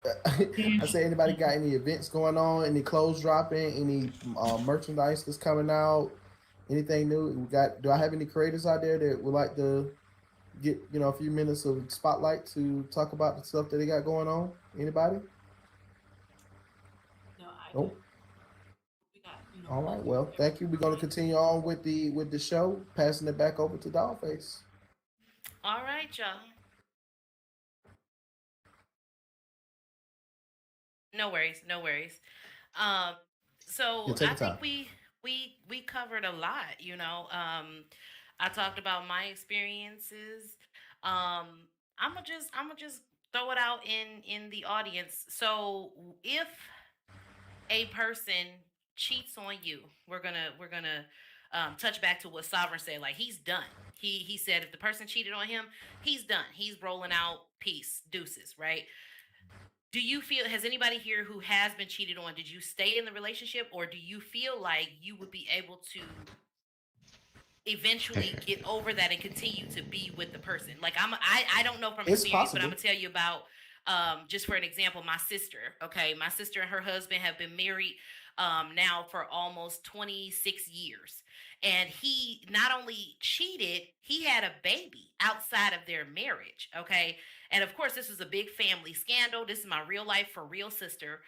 I say, anybody got any events going on? Any clothes dropping? Any merchandise that's coming out? Anything new? We got. Do I have any creators out there that would like to get a few minutes of spotlight to talk about the stuff that they got going on? Anybody? No, I don't. Nope. We got, All right. plenty of Well, thank you. We're going to everything. continue on with the show. Passing it back over to Dollface. All right, y'all. No worries, no worries. Um, Yeah, so take I your time. think we covered a lot. I talked about my experiences. I'm gonna just throw it out in the audience. So if a person cheats on you, we're gonna touch back to what Sovereign said. Like he's done. He said if the person cheated on him, he's done. He's rolling out peace, deuces, right? Do you feel, has anybody here who has been cheated on, did you stay in the relationship, or do you feel like you would be able to eventually get over that and continue to be with the person? Like I don't know from It's experience, but I'm possible. gonna tell you about just for an example, my sister. Okay, my sister and her husband have been married now for almost 26 years, and he not only cheated, he had a baby outside of their marriage. Okay, and of course this was a big family scandal. This is my real life for real sister.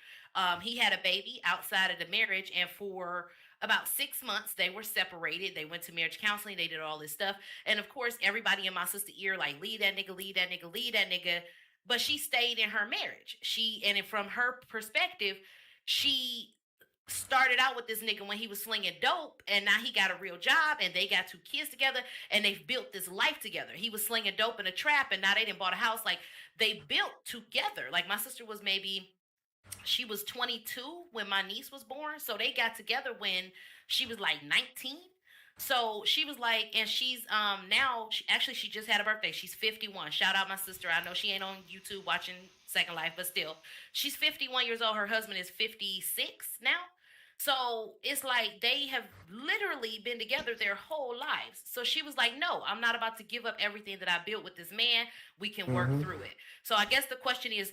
He had a baby outside of the marriage, and for about 6 months they were separated. They went to marriage counseling, they did all this stuff, and of course everybody in my sister ear like, leave that nigga, leave that nigga, leave that nigga. But she stayed in her marriage. From her perspective, she started out with this nigga when he was slinging dope, and now he got a real job and they got two kids together and they've built this life together. He was slinging dope in a trap, and now they didn't bought a house. Like they built together. Like my sister was maybe, she was 22 when my niece was born, so they got together when she was like 19. So she was like, and she's now actually she just had a birthday. She's 51. Shout out my sister. I know she ain't on YouTube watching Second Life, but still, she's 51 years old. Her husband is 56 now. So it's like they have literally been together their whole lives. So she was like, no, I'm not about to give up everything that I built with this man. We can work Mm-hmm. through it. So I guess the question is,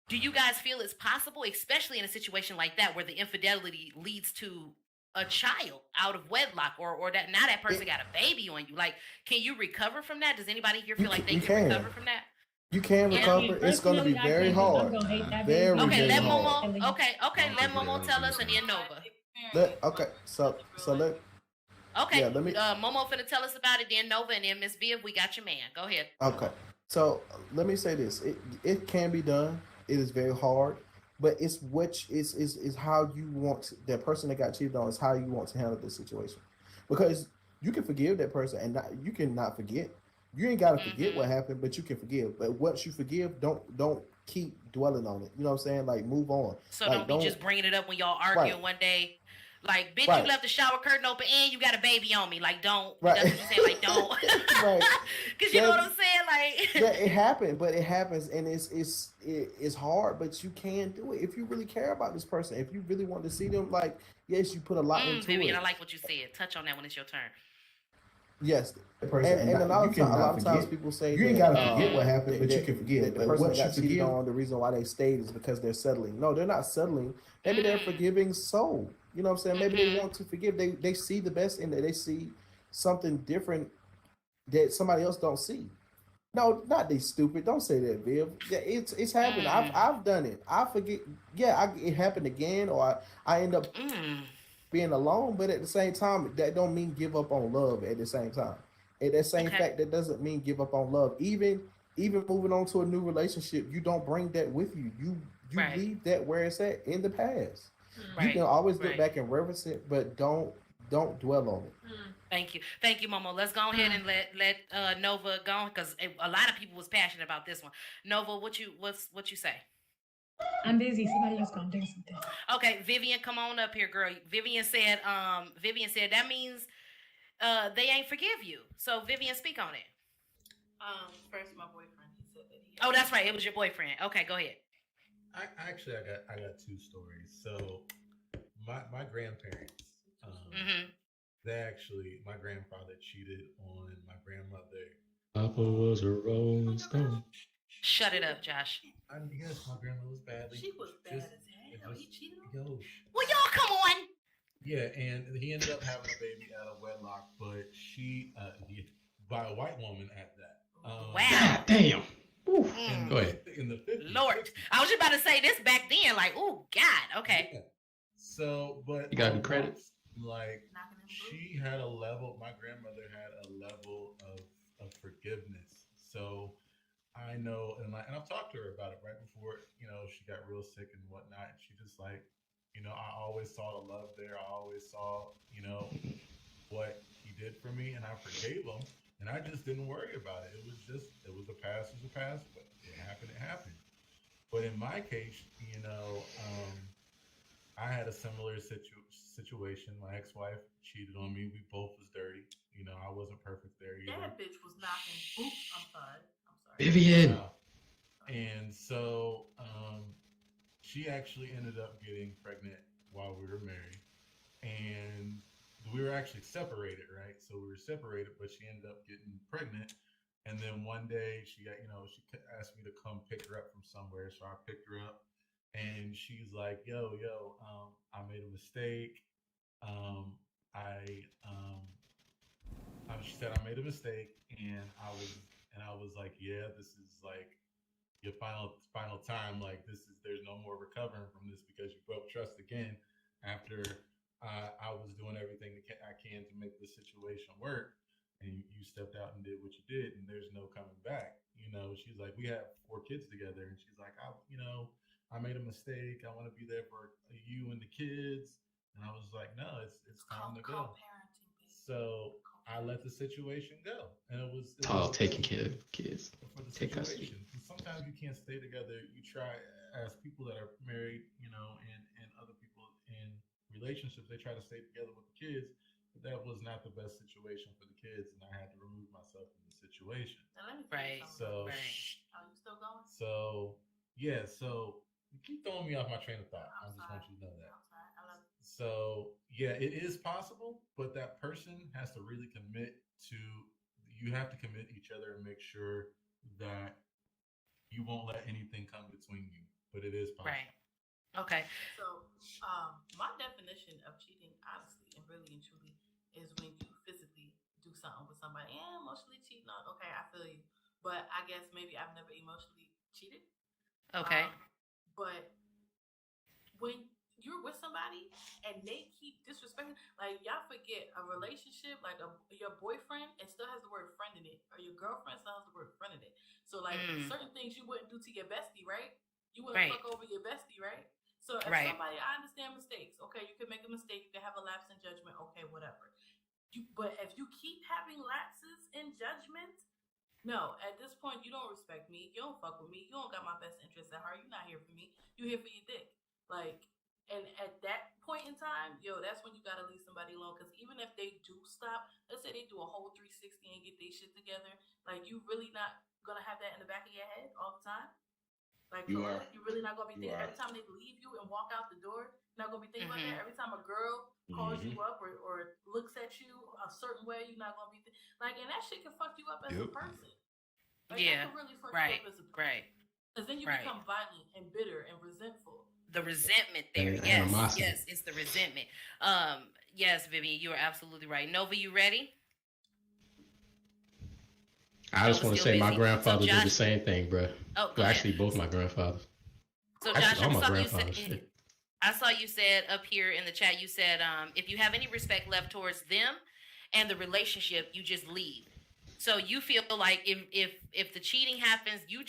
do you guys feel it's possible, especially in a situation like that where the infidelity leads to a child out of wedlock, or that now that person It, got a baby on you? Like, can you recover from that? Does anybody here feel like they you can can. recover from that? You can Yeah. I recover. mean, It's going to be personally, I very can't because I'm hard. gonna hate that baby Very, Okay, very let hard. Momo. immediately. Okay, I don't let think Momo anyone tell can do us, and that. then Nova. Okay. So let Okay, yeah. Let me. Momo finna tell us about it. Then Nova, and then Miss Viv. We got your man. Go ahead. Okay. So let me say this. It can be done. It is very hard, but it's is how you want that person that got cheated on is how you want to handle this situation, because you can forgive that person and you can not forget. You ain't got to forget Mm-hmm. what happened, but you can forgive. But once you forgive, don't keep dwelling on it. You know what I'm saying? Like move on. So Like don't be don't just bringing it up when y'all right arguing one day. Like, bitch, you right left the shower curtain open and you got a baby on me. Like, don't. That's right what you saying. Like, don't. right. Cause you know That what I'm saying. yeah, Like, it happened, but it happens, and it's hard, but you can do it if you really care about this person. If you really want to see them, like yes, you put a lot into Vivian, I it. like what you said. Touch on that when it's your turn. Yes, The person, and you a lot cannot of times forget. people say You ain't that gotta forget what happened, but you that, can forgive. that the But person that once you got cheated forgive, on, the reason why they stayed is because they're settling. No, they're not settling. Maybe they're a forgiving soul. You know what I'm saying? Maybe they Mm-hmm. want to forgive. They see the best in it. They see something different that somebody else don't see. No, not they stupid. Don't say that, Viv. Yeah, it's happened. Mm. I've done it. I forget. Yeah, it happened again, or I end up Mm. being alone. But at the same time, that don't mean give up on love. At the same time, at that same Okay. fact, that doesn't mean give up on love. Even moving on to a new relationship, you don't bring that with you. You Right. leave that where it's at in the past. You Hmm. can Right. always look Right. back and reference it, but don't dwell on it. Hmm. Thank you. Thank you, Momo. Let's go ahead and let Nova go, because a lot of people was passionate about this one. Nova, what you say? I'm busy. Somebody else gonna do something. Okay, Vivian, come on up here, girl. Vivian said that means they ain't forgive you. So Vivian, speak on it. First, my boyfriend, he said that he Oh, had. that's right. It was your boyfriend. Okay, go ahead. I got two stories. So my grandparents, um, Mm-hmm. they actually my grandfather cheated on my grandmother. Papa was a rolling stone. Shut it up, Josh. I guess my grandma was badly. She was bad Just, as it hell. just, He cheated on yo, Well, y'all come on. yeah, and he ended up having a baby out of wedlock, but by a white woman at that. Wow. God damn. Ooh. In Mm. the Go ahead. in the 50s, Lord, 60s. I was just about to say this back then. Like, oh God. Okay. Yeah. So, but You gotta be credit. like knocking him she had a level. My grandmother had a level of forgiveness. So I know, and I've talked to her about it right before she got real sick and whatnot. And she just like, I always saw the love there. I always saw what he did for me, and I forgave him. And I just didn't worry about it. It was the past was the past, but it happened. It happened. But in my case, I had a similar situation. My ex-wife cheated on me. We both was dirty. I wasn't perfect there either. That bitch was knocking. Oops, I'm sorry. I'm sorry. Vivian. And so she actually ended up getting pregnant while we were married. And we were actually separated, right? So we were separated, but she ended up getting pregnant. And then one day she got, she asked me to come pick her up from somewhere. So I picked her up and she's like, I made a mistake. Um, I, um, she said I made a mistake, and I was like, yeah, this is like your final time. Like there's no more recovering from this because you broke trust again after I was doing everything I can to make this situation work, and you stepped out and did what you did, and there's no coming back. She's like, we have 4 kids together, and she's like, I made a mistake. I want to be there for you and the kids, and I was like, no, it's time to go. Parenting, baby. So I let the situation go, and it was Taking care of kids. for the Take custody. situation. And sometimes you can't stay together. You try as people that are married, and other people in relationships, they try to stay together with the kids. But that was not the best situation for the kids, and I had to remove myself from the situation. Now let me tell Right. you something. So, Right. Are you still going? so yeah, so you keep throwing me off my train of thought. I I'm just sorry. want you to know that. I'm sorry. I love you. So yeah, it is possible, but that person has to really commit to. You have to commit each other and make sure that you won't let anything come between you. But it is possible. Right. Okay. So, my definition of cheating, honestly, and really and truly, is when you physically do something with somebody. Yeah, emotionally cheating on. Okay, I feel you, but I guess maybe I've never emotionally cheated. Okay. But when you're with somebody and they keep disrespecting, like y'all forget a relationship, like your boyfriend, and still has the word friend in it, or your girlfriend still has the word friend in it. So like certain things you wouldn't do to your bestie, right? You wouldn't fuck over your bestie, right? So if somebody, I understand mistakes. Okay, you can make a mistake, you can have a lapse in judgment. Okay, whatever. But if you keep having lapses in judgment, no, at this point, you don't respect me. You don't fuck with me. You don't got my best interest at heart. You're not here for me. You're here for your dick. Like, and at that point in time, that's when you gotta leave somebody alone. Because even if they do stop, let's say they do a whole 360 and get their shit together, like, you really not gonna have that in the back of your head all the time? Like, you're really not gonna be thinking every time they leave you and walk out the door, you're not gonna be thinking about that. Every time a girl calls you up or looks at you a certain way, you're not gonna be like, and that shit can fuck you up as a person. Like, that can really fuck you up as a person. Right. Because then you become violent and bitter and resentful. The resentment there. Yes, it's the resentment. Yes, Vivian, you are absolutely right. Nova, you ready? I just want to say my grandfather did the same thing, bro. Oh, well, actually, both my grandfathers. So, Josh, I saw you said up here in the chat, you said, if you have any respect left towards them and the relationship, you just leave. So you feel like if the cheating happens, you're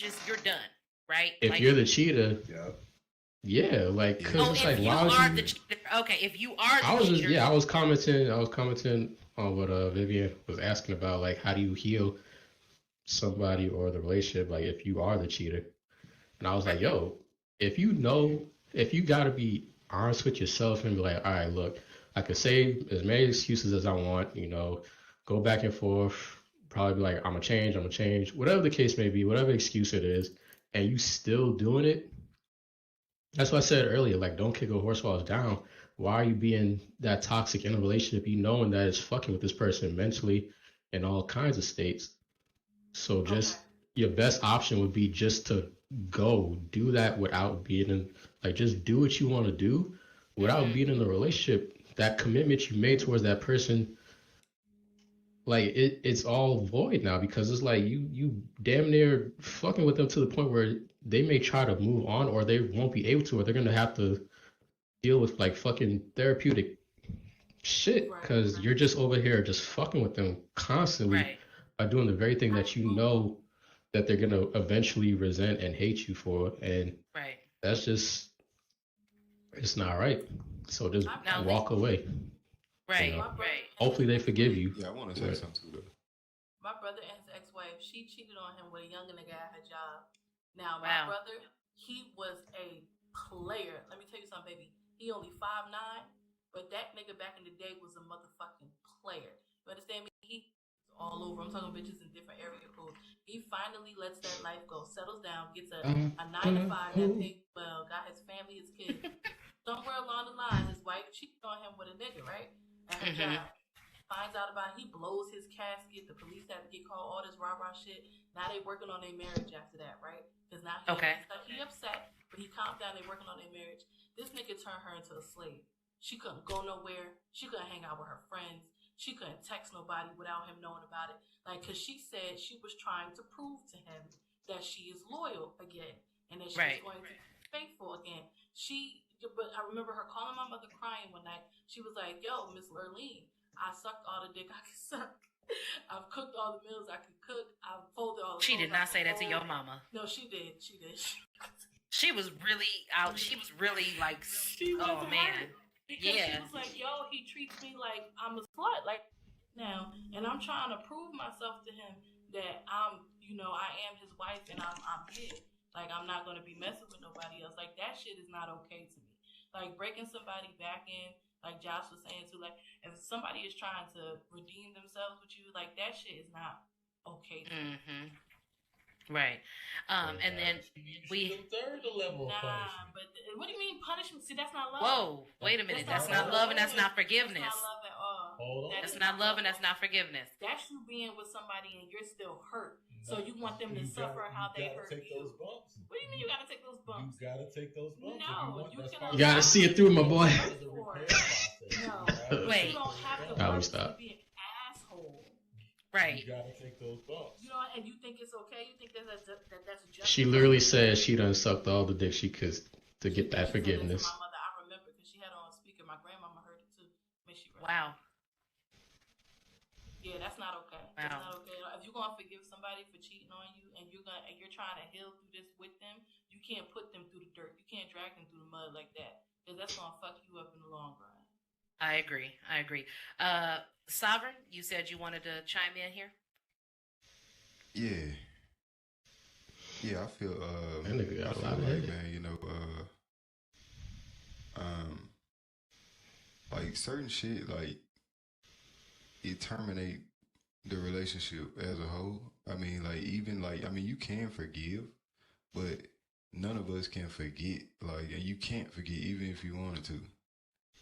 done, right? If you're the cheater, yeah, like because it's like why would you? Okay, if you are the cheater, I was commenting on what Vivian was asking about, like how do you heal somebody or the relationship, like if you are the cheater. And I was like, yo, if you gotta be honest with yourself and be like, all right, look, I could say as many excuses as I want, go back and forth, probably be like, I'm gonna change, whatever the case may be, whatever excuse it is, and you still doing it. That's what I said earlier, like, don't kick a horse while it's down. Why are you being that toxic in a relationship, knowing that it's fucking with this person mentally in all kinds of states? So just your best option would be just to go do that without being in, like, just do what you want to do without being in a relationship. That commitment you made towards that person, like it's all void now, because it's like you damn near fucking with them to the point where they may try to move on, or they won't be able to, or they're gonna have to deal with like fucking therapeutic shit, Right. because you're just over here just fucking with them constantly Right. by doing the very thing that you Absolutely. know that they're gonna eventually resent and hate you for, and Right. that's just, it's not right. So just Now, walk away. Right. know, my brother Right. and Hopefully his they forgive ex-wife- you. Yeah, I want to say Right. something too, though. My brother and his ex-wife, she cheated on him with a younger nigga at her job. Now, my Wow. brother, he was a player. Let me tell you something, baby. He only 5'9", but that nigga back in the day was a motherfucking player. You understand me? He all over. I'm talking bitches in different area codes. He finally lets that life go, settles down, gets a 9 to 5 that pays well, got his family, his kids. Somewhere along the line, his wife cheated on him with a nigga, right? At her job. Finds out about it, he blows his casket. The police had to get called, all this rah-rah shit. Now they working on their marriage after that, right? Because now he upset, but he calmed down. They working on their marriage. This nigga turned her into a slave. She couldn't go nowhere. She couldn't hang out with her friends. She couldn't text nobody without him knowing about it. Like, because she said she was trying to prove to him that she is loyal again and that she is going to be faithful again. But I remember her calling my mother crying one night. She was like, yo, Miss Lurleen, I sucked all the dick I could suck. I've cooked all the meals I could cook. I've folded all the She clothes did I not could say that to fold. your mama. No, she did. She was really out. She was really like, She was oh man. hurt because she was like, yo, he treats me like I'm a slut. Like now, and I'm trying to prove myself to him that I am his wife and I'm here. Like, I'm not gonna be messing with nobody else. Like, that shit is not okay to me. Like, breaking somebody back in, like Josh was saying too, like, if somebody is trying to redeem themselves with you, like, that shit is not okay to me. Right. And then we. Third the level of punishment. But what do you mean punishment? See, that's not love. Whoa, wait a minute. That's not love and that's not forgiveness. That's not love at all. Hold on. That's not love and that's not forgiveness. That's you being with somebody and you're still hurt. So you want them to suffer how they hurt take you. Those bumps. What do you mean you gotta take those bumps? You gotta take those bumps. No, You gotta see it through, my boy. No, Wait. you don't have to Probably work stop. to be an asshole. Right. You gotta take those bumps. You know, and you think it's okay? You think that's just? She literally said she done sucked all the dick she could to get that She said forgiveness. to my mother, I remember because she had it on speaker. My grandmama heard it too. Wow. Yeah, that's not okay. Wow. That's not okay. If you're gonna forgive somebody for cheating on you and you're trying to heal through this with them, you can't put them through the dirt. You can't drag them through the mud like that. Because that's gonna fuck you up in the long run. I agree. Sovereign, you said you wanted to chime in here? Yeah. Yeah, I feel That nigga got a lot of like, head. man, like certain shit, like it terminate the relationship as a whole. I mean, like even like you can forgive, but none of us can forget. Like, and you can't forget even if you wanted to.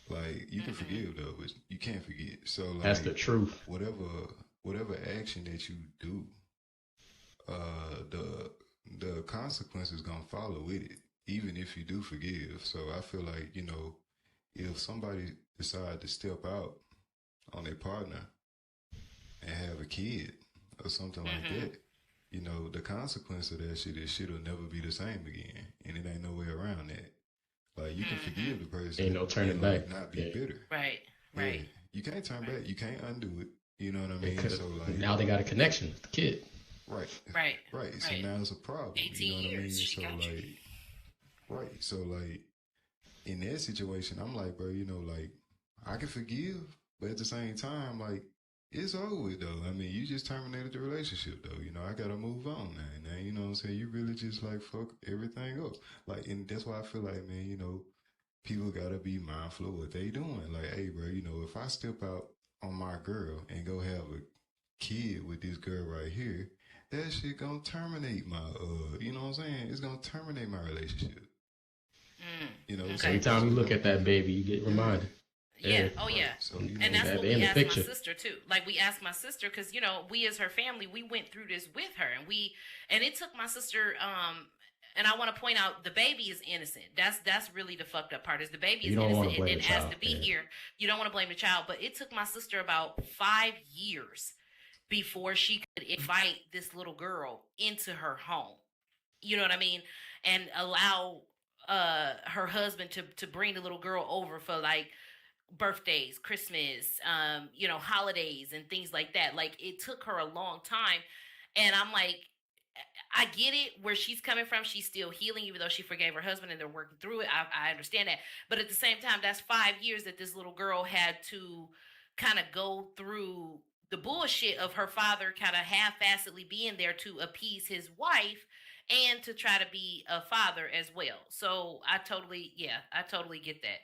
Like, you can forgive though, but you can't forget. So like, That's the truth. Whatever action that you do, the consequences gonna follow with it, even if you do forgive. So I feel like, if somebody decide to step out on their partner and have a kid or something like that, the consequence of that shit will never be the same again, and it ain't no way around that. Like, you can forgive the person, Ain't no turning and, back. not be bitter. Right. Yeah, you can't turn back. You can't undo it. You know what I mean? So like, now they got a connection with the kid. Right. So now it's a problem. 18 You know what I mean? years, she So got you. like, right. So like, in that situation, I'm like, bro, like, I can forgive, but at the same time, like, it's over with though. I mean, you just terminated the relationship though. I gotta move on now. You know what I'm saying? You really just like fuck everything up. Like, and that's why I feel like, man, people gotta be mindful of what they doing. Like, hey, bro, if I step out on my girl and go have a kid with this girl right here, that shit gonna terminate my, you know what I'm saying? It's gonna terminate my relationship. So Every time you look at that baby, you get reminded. Yeah. Oh, yeah. So, And that's that what in we the asked picture. my sister too. Like, we asked my sister because we as her family, we went through this with her, and it took my sister And I want to point out the baby is innocent. That's really the fucked up part is the baby You is don't want innocent. to It blame the didn't ask child. to be Yeah. here. You don't want to blame the child, but it took my sister about 5 years before she could invite this little girl into her home. You know what I mean? And allow her husband to bring the little girl over for like birthdays, Christmas, holidays and things like that. Like it took her a long time. And I'm like, I get it where she's coming from. She's still healing, even though she forgave her husband and they're working through it. I understand that. But at the same time, that's 5 years that this little girl had to kind of go through the bullshit of her father kind of half-assedly being there to appease his wife and to try to be a father as well. So I totally get that.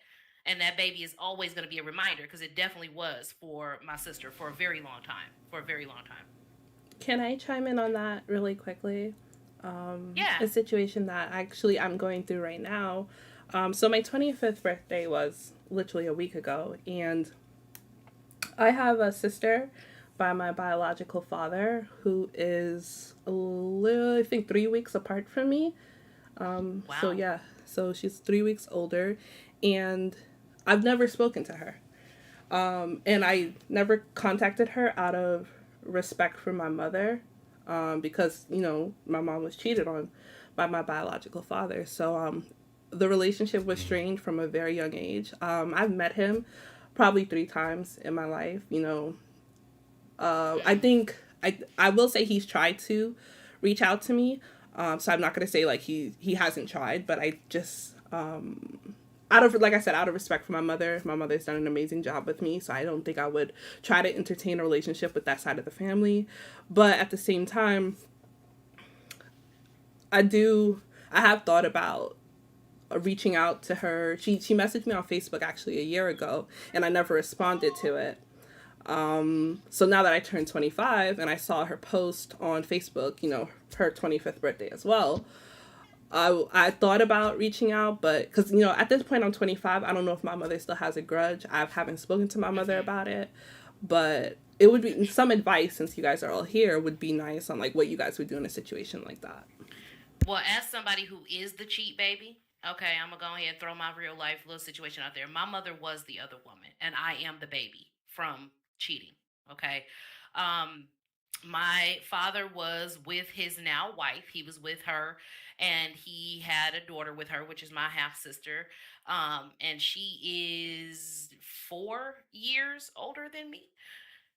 And that baby is always going to be a reminder because it definitely was for my sister for a very long time. For a very long time. Can I chime in on that really quickly? Yeah. A situation that actually I'm going through right now. So my 25th birthday was literally a week ago, and I have a sister by my biological father who is a little, I think, 3 weeks apart from me. So Wow. yeah, so she's 3 weeks older, and I've never spoken to her. And I never contacted her out of respect for my mother, because my mom was cheated on by my biological father. So the relationship was strained from a very young age. I've met him probably 3 times in my life. I Mm. think I will say he's tried to reach out to me. So I'm not gonna say like he hasn't tried, but I just out of, like I said, out of respect for my mother's done an amazing job with me, so I don't think I would try to entertain a relationship with that side of the family. But at the same time, I have thought about reaching out to her. She messaged me on Facebook actually a year ago, and I never responded to it. So now that I turned 25 and I saw her post on Facebook, her 25th birthday as well, I thought about reaching out, but because at this point I'm 25, I don't know if my mother still has a grudge. I haven't spoken to my mother Mm-hmm. about it, but it would be some advice, since you guys are all here, would be nice on like what you guys would do in a situation like that. Well, as somebody who is the cheat baby, okay, I'm gonna go ahead and throw my real life little situation out there. My mother was the other woman, and I am the baby from cheating. Okay, um, my father was with his now wife. He was with her, and he had a daughter with her, which is my half sister. And she is 4 years older than me.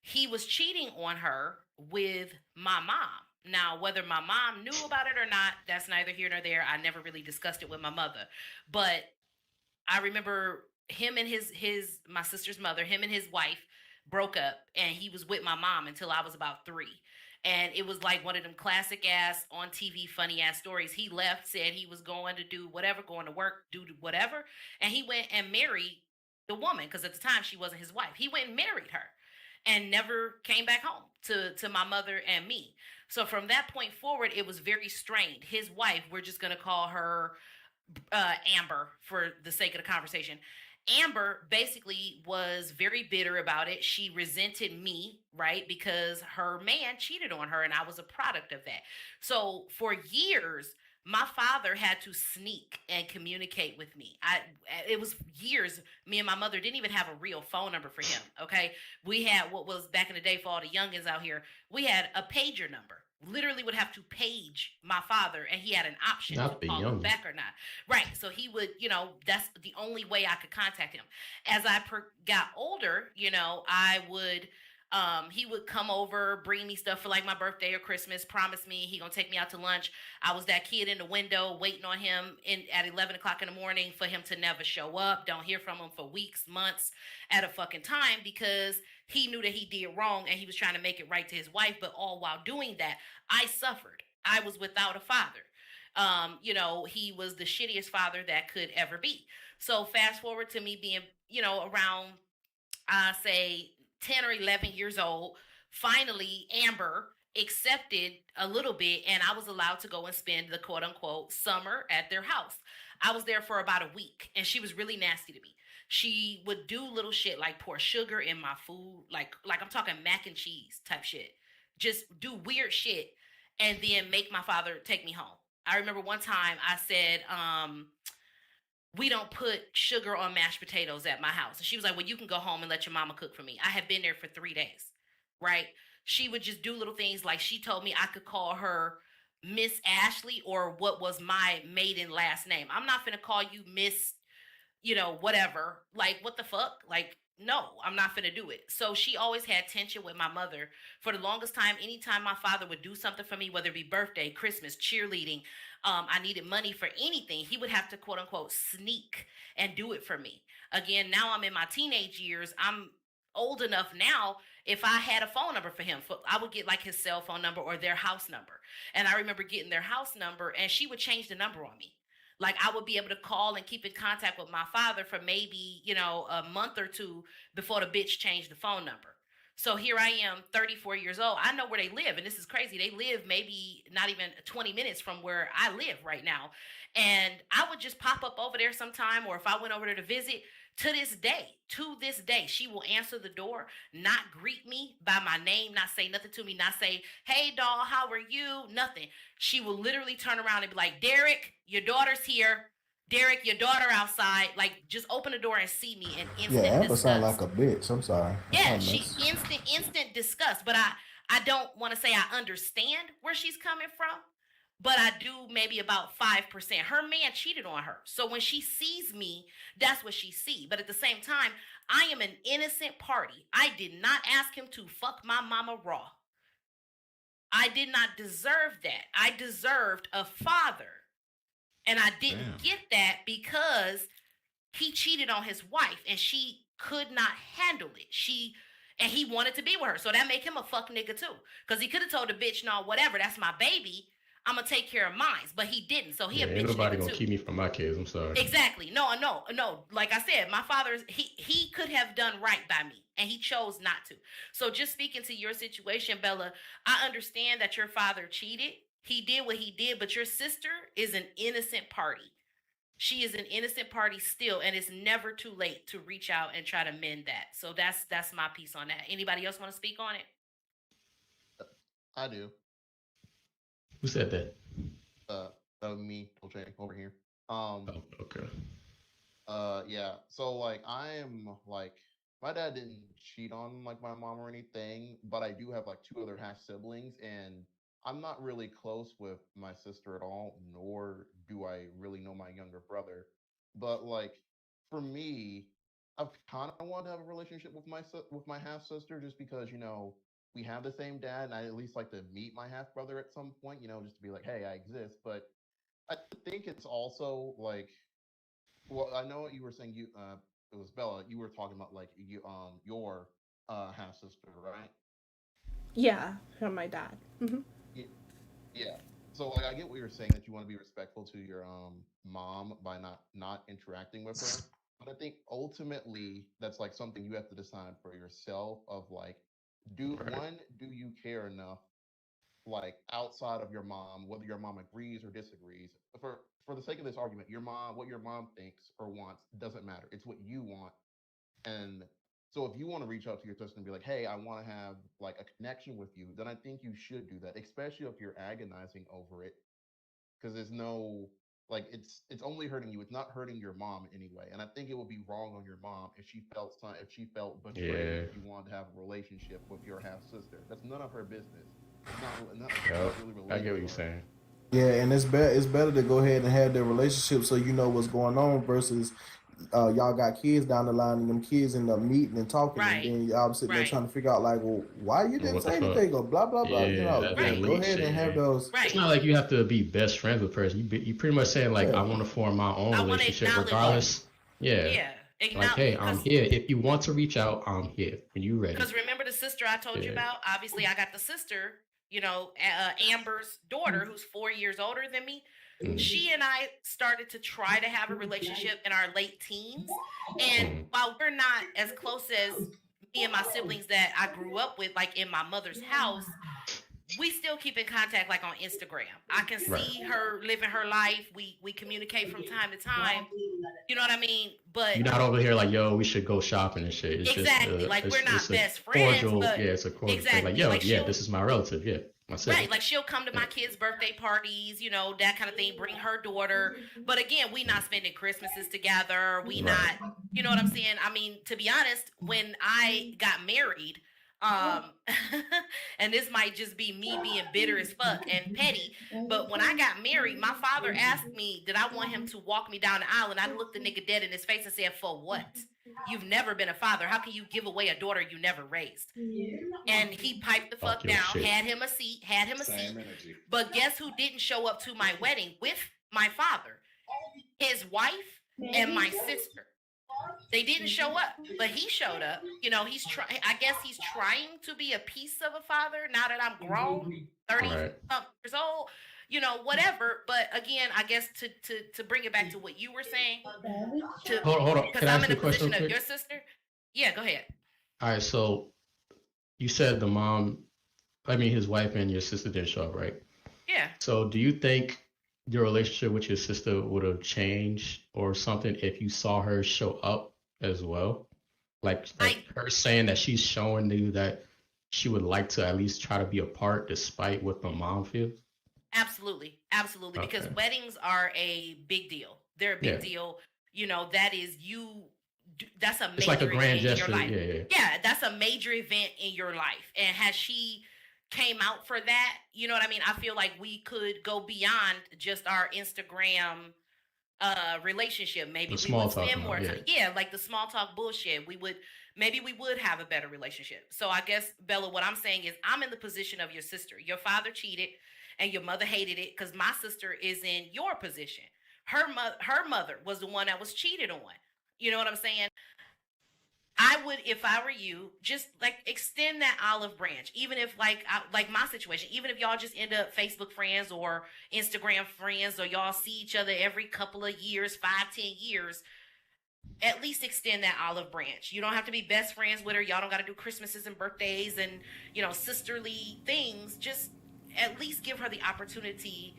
He was cheating on her with my mom. Now, whether my mom knew about it or not, that's neither here nor there. I never really discussed it with my mother. But I remember him and his my sister's mother, him and his wife broke up, and he was with my mom until I was about 3. And it was like one of them classic ass on TV funny ass stories. He left, said he was going to do whatever, going to work, do whatever, and he went and married the woman because at the time she wasn't his wife. He went and married her and never came back home to my mother and me. So from that point forward, it was very strained. His wife, we're just gonna call her Amber for the sake of the conversation. Amber basically was very bitter about it. She resented me, right? Because her man cheated on her and I was a product of that. So for years, my father had to sneak and communicate with me. It was years. Me and my mother didn't even have a real phone number for him. Okay, we had what was back in the day for all the youngins out here. We had a pager number. Literally would have to page my father, and he had an option to Not the call us youngest. back or not. Right. So he would, that's the only way I could contact him. As I got older, I would he would come over, bring me stuff for like my birthday or Christmas, promise me he gonna take me out to lunch. I was that kid in the window waiting on him at 11 o'clock in the morning for him to never show up. Don't hear from him for weeks, months at a fucking time because he knew that he did wrong and he was trying to make it right to his wife. But all while doing that, I suffered. I was without a father. He was the shittiest father that could ever be. So fast forward to me being, around I say 10 or 11 years old, finally Amber accepted a little bit and I was allowed to go and spend the quote unquote summer at their house. I was there for about a week and she was really nasty to me. She would do little shit like pour sugar in my food, like I'm talking mac and cheese type shit. Just do weird shit and then make my father take me home. I remember one time I said, we don't put sugar on mashed potatoes at my house. And she was like, well, you can go home and let your mama cook for me. I had been there for 3 days, right? She would just do little things like she told me I could call her Miss Ashley or what was my maiden last name. I'm not going to call you Miss, whatever. Like, what the fuck? Like, no, I'm not going to do it. So she always had tension with my mother for the longest time. Anytime my father would do something for me, whether it be birthday, Christmas, cheerleading, I needed money for anything, he would have to quote unquote sneak and do it for me. Again, now I'm in my teenage years. I'm old enough now. If I had a phone number for him, I would get like his cell phone number or their house number. And I remember getting their house number and she would change the number on me. Like I would be able to call and keep in contact with my father for maybe, a month or two before the bitch changed the phone number. So here I am, 34 years old. I know where they live, and this is crazy. They live maybe not even 20 minutes from where I live right now. And I would just pop up over there sometime, or if I went over there to visit, to this day, she will answer the door, not greet me by my name, not say nothing to me, not say, hey, doll, how are you? Nothing. She will literally turn around and be like, Derek, your daughter's here. Derek, your daughter outside. Like, just open the door and see me in instant Yeah, Amber disgust. sound like a bitch. I'm sorry. Yeah, she instant disgust. But I don't want to say I understand where she's coming from, but I do maybe about 5%. Her man cheated on her. So when she sees me, that's what she sees. But at the same time, I am an innocent party. I did not ask him to fuck my mama raw. I did not deserve that. I deserved a father. And I didn't get that because he cheated on his wife and she could not handle it. And he wanted to be with her. So that made him a fuck nigga too. Because he could have told the bitch, no, whatever, that's my baby. I'm going to take care of mine. But he didn't. So he a bitch ain't nobody nigga gonna too. keep me from my kids. I'm sorry. Exactly. No. Like I said, my father, he could have done right by me. And he chose not to. So just speaking to your situation, Bella, I understand that your father cheated. He did what he did. But your sister is an innocent party. She is an innocent party still, and it's never too late to reach out and try to mend that. So that's my piece on that. Anybody else want to speak on it? I do. Who said that? Me, OJ, over here. Oh, okay. Yeah. So like, I am like, my dad didn't cheat on like my mom or anything, but I do have like two other half siblings, and I'm not really close with my sister at all, nor do I really know my younger brother. But like, for me, I've kind of wanted to have a relationship with with my half sister, just because we have the same dad, and I at least like to meet my half brother at some point, just to be like, hey, I exist. But I think it's also like, well, I know what you were saying. It was Bella. You were talking about like your half sister, right? Yeah, from my dad. Yeah. So like, I get what you're saying, that you want to be respectful to your mom by not interacting with her. But I think ultimately that's like something you have to decide for yourself, of like, do you care enough, like, outside of your mom, whether your mom agrees or disagrees? For the sake of this argument, what your mom thinks or wants doesn't matter. It's what you want. And so if you want to reach out to your sister and be like, hey, I want to have like a connection with you, then I think you should do that, especially if you're agonizing over it. Because there's no, like, it's only hurting you. It's not hurting your mom anyway. And I think it would be wrong on your mom if she felt betrayed, Yeah. if you wanted to have a relationship with your half sister. That's none of her business. It's not Yep. really related I get what to you're her. saying. Yeah, and it's better to go ahead and have their relationship so you know what's going on versus y'all got kids down the line and them kids end up meeting and talking and Right. then y'all sitting there Right. trying to figure out like, well, why you didn't What the say fuck? anything or blah blah blah. Yeah, that Right. Go leak ahead shit. and have those. Right. It's not like you have to be best friends with a person. You pretty much saying like, Yeah. I want to form my own I wanna relationship acknowledge regardless. Yeah. Yeah. Like, hey, I'm Because here. If you want to reach out, I'm here. When you ready. remember the sister I told you Yeah. about? Obviously, I got the sister, Amber's daughter, who's 4 years older than me. Mhm. She and I started to try to have a relationship in our late teens. And while we're not as close as me and my siblings that I grew up with, like in my mother's house, we still keep in contact, like on Instagram. I can Right. see her living her life. We communicate from time to time. You know what I mean? But You're not over here like, yo, we should go shopping and shit. It's exactly, just like, we're not it's a best friends, cordial, but yeah, it's a cordial thing. exactly, Like, yo, like, yeah, this is my relative, yeah. My Right, second. like she'll come to Yeah. my kids' birthday parties, that kind of thing, bring her daughter. But again, we not spending Christmases together. We Right. not, you know what I'm saying? I mean, to be honest, when I got married, um and this might just be me being bitter as fuck and petty, but when I got married, my father asked me, did I want him to walk me down the aisle? And I looked the nigga dead in his face and said, for what? You've never been a father. How can you give away a daughter you never raised? And he piped the Talk fuck your down, shit. had him a seat, had him a seat. Same energy. But guess who didn't show up to my wedding with my father? His wife and my sister. They didn't show up, but he showed up. He's trying. I guess he's trying to be a piece of a father now that I'm grown, 30 Right. years old. Whatever. But again, I guess to bring it back to what you were saying, Hold on. because Can I I'm ask in you the a question position real of quick? your sister. Yeah, go ahead. All right. So you said the mom, I mean, his wife and your sister didn't show up, right? Yeah. So do you think your relationship with your sister would have changed or something if you saw her show up as well? Like I her saying that she's showing you that she would like to at least try to be a part despite what the mom feels? absolutely, because Okay. weddings are a big deal. They're a big Yeah. deal. That is that's a It's like a major grand event in your gesture. life. Yeah, yeah. Yeah, that's a major event in your life. And has she came out for that? You know what I mean? I feel like we could go beyond just our Instagram relationship. Maybe The we small would talk spend now. more time. Yeah. Yeah, like the small talk bullshit. We would have a better relationship. So I guess, Bella, what I'm saying is I'm in the position of your sister. Your father cheated and your mother hated it because my sister is in your position. Her mother was the one that was cheated on. You know what I'm saying? I would, if I were you, just like extend that olive branch. Even if, like my situation, even if y'all just end up Facebook friends or Instagram friends, or y'all see each other every couple of years, 5, 10 years, at least extend that olive branch. You don't have to be best friends with her. Y'all don't got to do Christmases and birthdays and sisterly things. Just at least give her the opportunity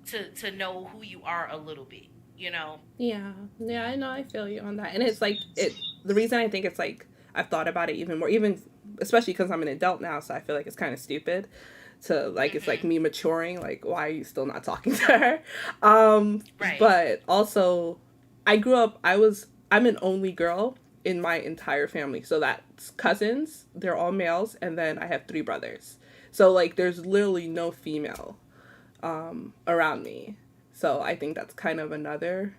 to know who you are a little bit. You know. Yeah, yeah, I know. I feel you on that. And it's like it. The reason I think it's like I've thought about it even more, even especially because I'm an adult now, so I feel like it's kind of stupid to like it's like Mhm. me maturing. Like, why are you still not talking to her? Um, Right. but also, I grew up. I'm an only girl in my entire family, so that's cousins. They're all males, and then I have three brothers. So like, there's literally no female around me. So I think that's kind of another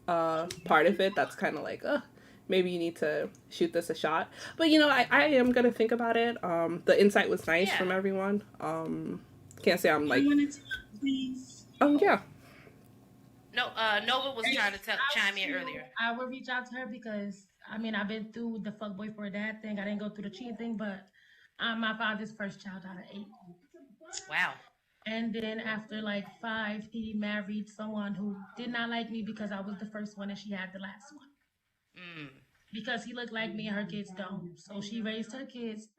part of it that's kind of like, maybe you need to shoot this a shot. But I am gonna think about it. The insight was nice Yeah. from everyone. Can't say I'm I like, wanted to, please. yeah, No. Nova was trying to I chime was in you. earlier. I would reach out to her because I mean I've been through the fuckboy for a dad thing. I didn't go through the cheating thing, but I'm my father's first child out of 8. Wow. And then after like 5, he married someone who did not like me because I was the first one and she had the last one. Mm. Because he looked like me and her kids don't. So she raised her kids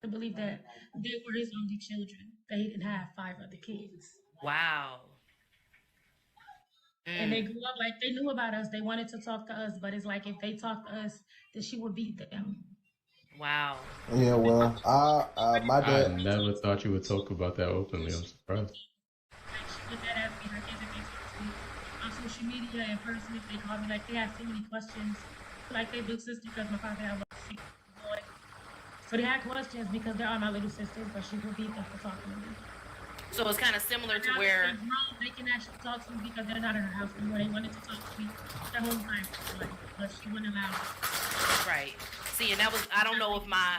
to believe that they were his only children, that he didn't have 5 other kids. Wow. And they Mm. grew up like they knew about us. They wanted to talk to us, but it's like if they talked to us, then she would beat them. Wow. Yeah, well, my I dad. never thought you would talk about that openly. I'm surprised. Like she would dead ass beat her kids if they talked to me on social media in person. If they called me, like they had so many questions, like they big sister because my father had like 6 boys. So they had questions because they are my little sisters, but she would beat them for talking to me. So it's kind of similar But to now that they're where, grown, they can actually talk to me because they're not in her house anymore. They wanted to talk to me the whole time, but she wouldn't allow it. right? See, and that was I don't know if my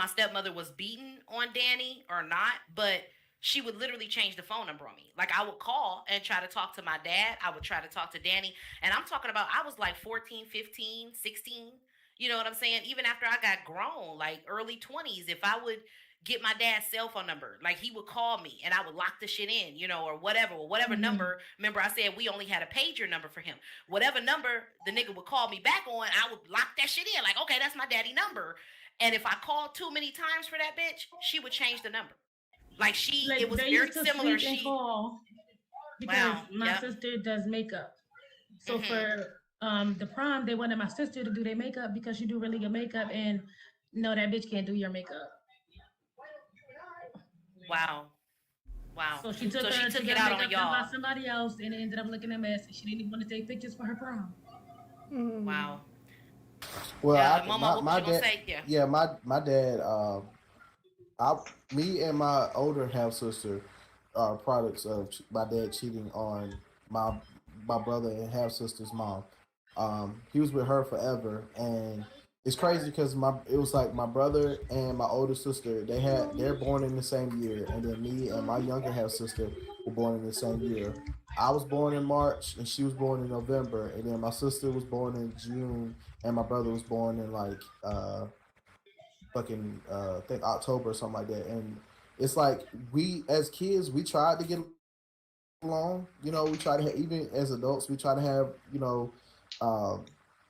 stepmother was beaten on Danny or not, but she would literally change the phone number on me. Like I would call and try to talk to my dad. I would try to talk to Danny. And I'm talking about I was like 14, 15, 16. You know what I'm saying? Even after I got grown, like early 20s, if I would get my dad's cell phone number, like he would call me and I would lock the shit in, or whatever Mm-hmm. number. Remember I said we only had a pager number for him. Whatever number the nigga would call me back on, I would lock that shit in. Like, okay, that's my daddy number. And if I called too many times for that bitch, she would change the number. Like it Like was they very used to similar. sleep and call because Wow, my yep, sister does makeup. So mhm, for the prom, they wanted my sister to do their makeup because she do really good makeup, and no, that bitch can't do your makeup. Wow. Wow. So she took So she her to took it go out make on up about y'all. somebody else, and it ended up looking a mess. And she didn't even want to take pictures for her prom. Wow. Well, Momo, what was my you gonna dad, say? Yeah. yeah, my dad, I, me and my older half sister are products of my dad cheating on my my brother and half sister's mom. He was with her forever, and it's crazy because my it was like my brother and my older sister. They're born in the same year, and then me and my younger half sister were born in the same year. I was born in March, and she was born in November, and then my sister was born in June, and my brother was born in like fucking I think October or something like that. And it's like we as kids we tried to get along. You know, we try to have, even as adults we try to have um,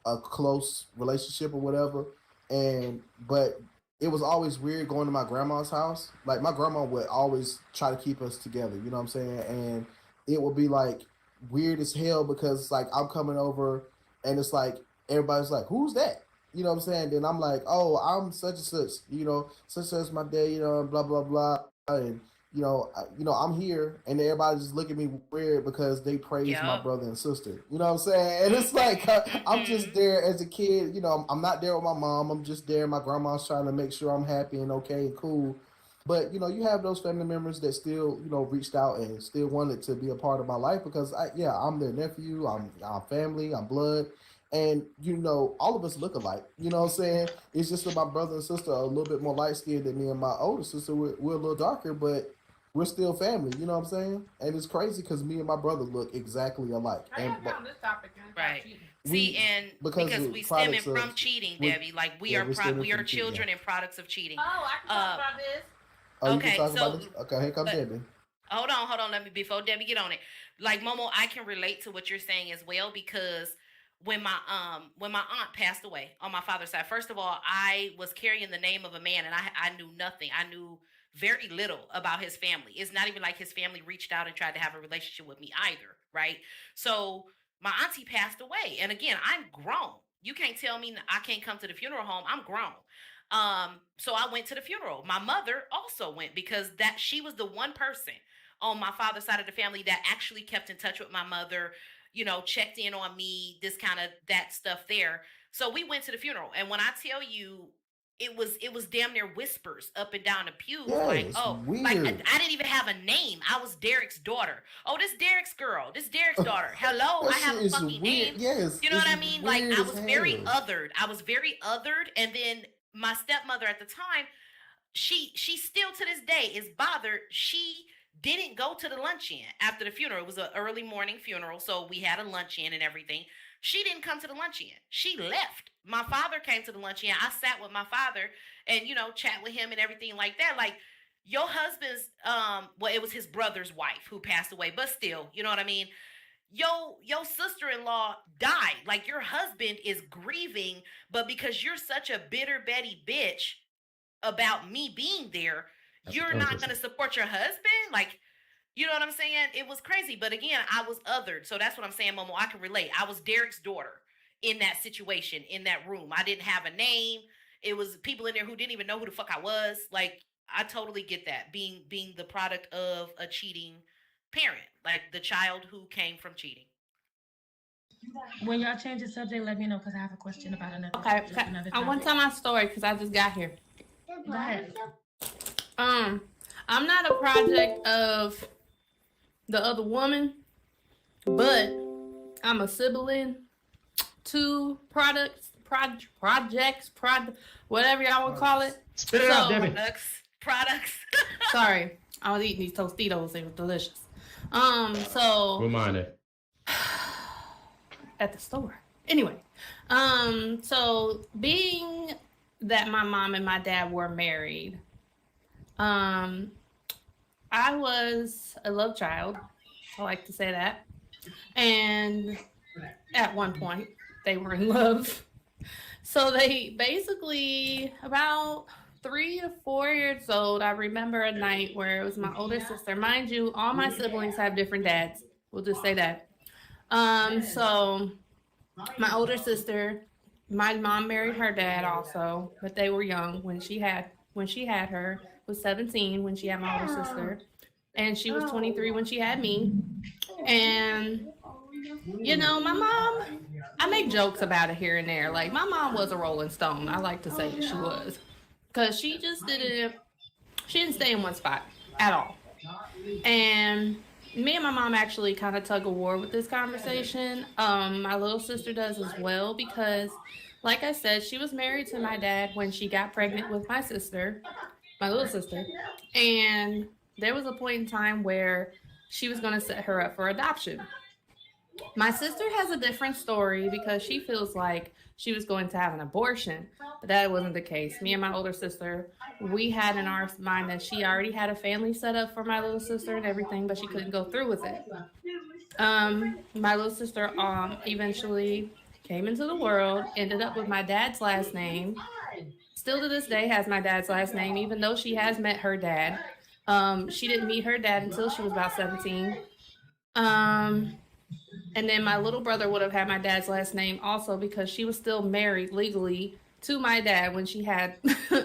a close relationship or whatever. And but it was always weird going to my grandma's house. Like my grandma would always try to keep us together. You know what I'm saying? And it would be like weird as hell because like I'm coming over and it's like everybody's like, "Who's that?" You know what I'm saying? Then I'm like, "Oh, I'm such and such." You know, such as my dad. You know, and blah blah blah. And I'm here, and everybody just look at me weird because they praise my Yep. brother and sister. You know what I'm saying? And it's like I'm just there as a kid. You know, I'm not there with my mom. I'm just there. My grandma's trying to make sure I'm happy and okay and cool. But you have those family members that still reached out and still wanted to be a part of my life because I'm their nephew. I'm family. I'm blood. And all of us look alike. You know what I'm saying? It's just that my brother and sister are a little bit more light skinned than me and my older sister. We're a little darker, but we're still family, you know what I'm saying? And it's crazy because me and my brother look exactly alike. How And y'all get on this topic and stop Right. cheating? See, we, and because because we're we stemming products of, from cheating, we're, Debbie. Like yeah, we're stemming we are from cheating. children and products of cheating. Oh, I can talk about this. Oh, you can Okay, talk about so this? Okay, here comes but Debbie. hold on. Let me before Debbie get on it. Like Momo, I can relate to what you're saying as well because when my aunt passed away on my father's side, first of all, I was carrying the name of a man and I knew nothing. I knew very little about his family. It's not even like his family reached out and tried to have a relationship with me either, right? So my auntie passed away, and again, I'm grown. You can't tell me I can't come to the funeral home. I'm grown. So I went to the funeral. My mother also went because that she was the one person on my father's side of the family that actually kept in touch with my mother, checked in on me, this kind of that stuff there. So we went to the funeral, and when I tell you, it was damn near whispers up and down the pews, Yeah, like, it's oh, like weird. I didn't even have a name. I was Derek's daughter. Oh, this Derek's girl. This Derek's daughter. Hello, That I have shit a is fucking weird. name. Yes, You know it's what I mean? Like weird I as was very hell. othered. I was very othered, and then my stepmother at the time, she still to this day is bothered. She didn't go to the luncheon after the funeral. It was an early morning funeral, so we had a luncheon and everything. She didn't come to the luncheon. She left. My father came to the luncheon. I sat with my father and chat with him and everything like that. Like your husband's well, it was his brother's wife who passed away, but still, you know what I mean? Your sister-in-law died. Like your husband is grieving, but because you're such a bitter Betty bitch about me being there, That's you're not going to support your husband? Like, you know what I'm saying? It was crazy. But again, I was othered. So that's what I'm saying, Momo. I can relate. I was Derek's daughter in that situation, in that room. I didn't have a name. It was people in there who didn't even know who the fuck I was. Like, I totally get that. Being the product of a cheating parent, like the child who came from cheating. When y'all change the subject, let me know because I have a question about another. Okay, subject, another I want to topic. tell my story because I just got here. Go ahead. I'm not a project of the other woman, but I'm a sibling to projects, whatever y'all want to call it. Spit it out, Debbie. Products. Sorry, I was eating these Tostitos. They were delicious. So Remind it. at the store. Anyway, so being that my mom and my dad were married, I was a love child. I like to say that. And at one point, they were in love. So they basically, about 3 to 4 years old, I remember a night where it was my older sister. Mind you, all my siblings have different dads. We'll just say that. So my older sister, my mom married her dad also, but they were young when she had her. was 17 when she had my older sister, and she was 23 when she had me. And my mom, I make jokes about it here and there. Like, my mom was a Rolling Stone. I like to say that she was, because she didn't stay in one spot at all. And me and my mom actually kind of tug of war with this conversation. My little sister does as well, because, like I said, she was married to my dad when she got pregnant with my sister, my little sister. And there was a point in time where she was going to set her up for adoption. My sister has a different story, because she feels like she was going to have an abortion, but that wasn't the case. Me and my older sister, we had in our mind that she already had a family set up for my little sister and everything, but she couldn't go through with it. My little sister eventually came into the world, ended up with my dad's last name. Still to this day has my dad's last name, even though she has met her dad. She didn't meet her dad until she was about 17. And then my little brother would have had my dad's last name also, because she was still married legally to my dad when she had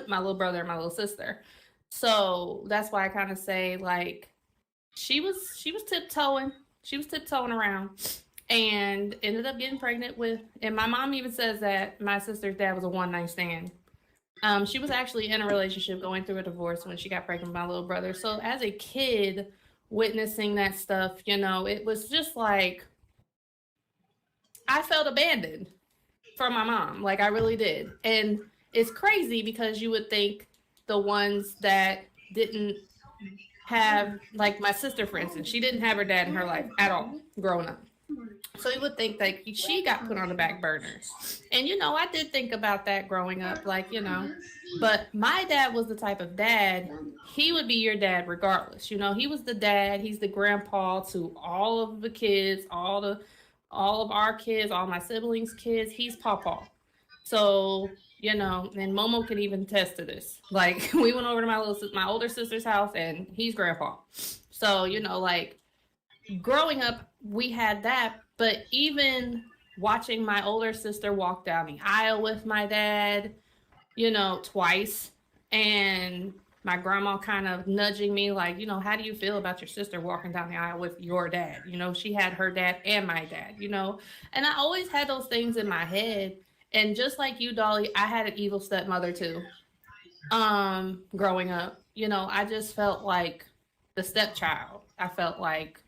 my little brother and my little sister. So that's why I kind of say, like, she was tiptoeing. She was tiptoeing around and ended up getting pregnant with, and my mom even says that my sister's dad was a one-night stand. She was actually in a relationship going through a divorce when she got pregnant with my little brother. So as a kid witnessing that stuff, it was just like, I felt abandoned from my mom. Like, I really did. And it's crazy, because you would think the ones that didn't have, like my sister, for instance, she didn't have her dad in her life at all growing up. So you would think that she got put on the back burner. And, I did think about that growing up, but my dad was the type of dad, he would be your dad regardless. He was the dad, he's the grandpa to all of the kids, all of our kids, all my siblings' kids, he's pawpaw. So, and Momo can even attest to this. Like, we went over to my older sister's house, and he's grandpa. So, growing up, we had that. But even watching my older sister walk down the aisle with my dad, twice, and my grandma kind of nudging me like, how do you feel about your sister walking down the aisle with your dad? She had her dad and my dad, and I always had those things in my head. And just like you, Dolly, I had an evil stepmother too. Growing up, I just felt like the stepchild. I felt like,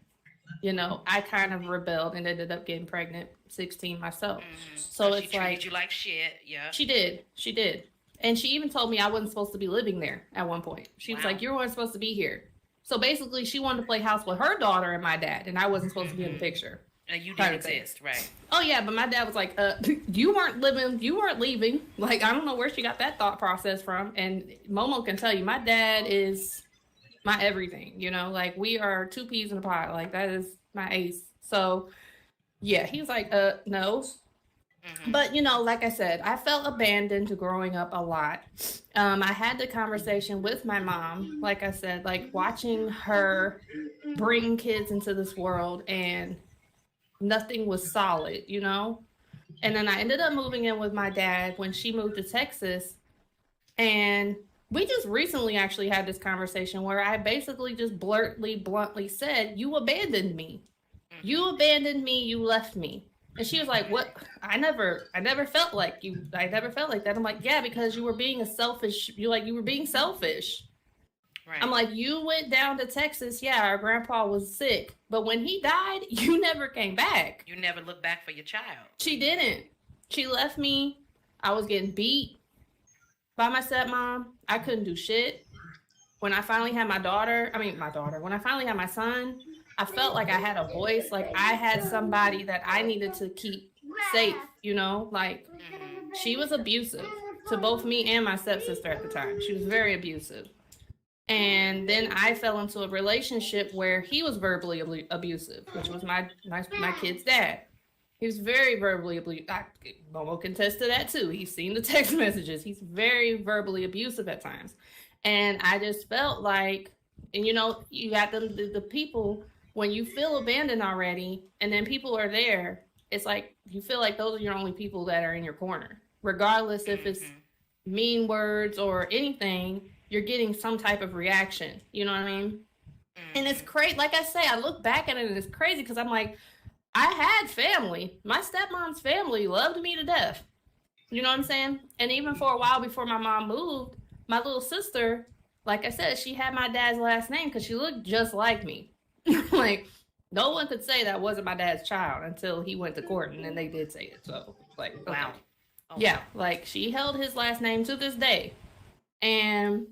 I kind of rebelled and ended up getting pregnant 16 myself. So it's she like, treated you like shit. Yeah. She did. And she even told me I wasn't supposed to be living there at one point. She was like, you weren't supposed to be here. So basically, she wanted to play house with her daughter and my dad, and I wasn't supposed to be in the picture. And you didn't exist, right? Oh, yeah, but my dad was like, you weren't leaving. Like, I don't know where she got that thought process from. And Momo can tell you, my dad is my everything, like, we are two peas in a pod. Like, that is my ace. So, yeah, he was like, no. But, like I said, I felt abandoned growing up a lot. I had the conversation with my mom, like I said, like, watching her bring kids into this world, and nothing was solid, And then I ended up moving in with my dad when she moved to Texas. And we just recently actually had this conversation where I basically just bluntly said, you abandoned me. You abandoned me. You left me. And she was like, what? I never felt like you. I never felt like that. I'm like, yeah, because you were being you were being selfish. Right. I'm like, you went down to Texas. Yeah, our grandpa was sick. But when he died, you never came back. You never looked back for your child. She didn't. She left me. I was getting beat by my stepmom. I couldn't do shit. When I finally had when I finally had my son, I felt like I had a voice. Like, I had somebody that I needed to keep safe, Like, she was abusive to both me and my stepsister at the time. She was very abusive. And then I fell into a relationship where he was verbally abusive, which was my kid's dad. He was very verbally abusive. Momo can attest to that too. He's seen the text messages. He's very verbally abusive at times. And I just felt like, and you got the people, when you feel abandoned already, and then people are there, it's like you feel like those are your only people that are in your corner, regardless if it's mean words or anything. you're getting some type of reaction. You know what I mean? And it's Mhm. crazy. Like I say, I look back at it and it's crazy because I'm like, I had family. My stepmom's family loved me to death. You know what I'm saying? And even for a while before my mom moved, my little sister, like I said, she had my dad's last name because she looked just like me. Like, no one could say that wasn't my dad's child until he went to court, and then they did say it. So, like, okay. Wow. Oh, Yeah, wow. like she held his last name to this day. And,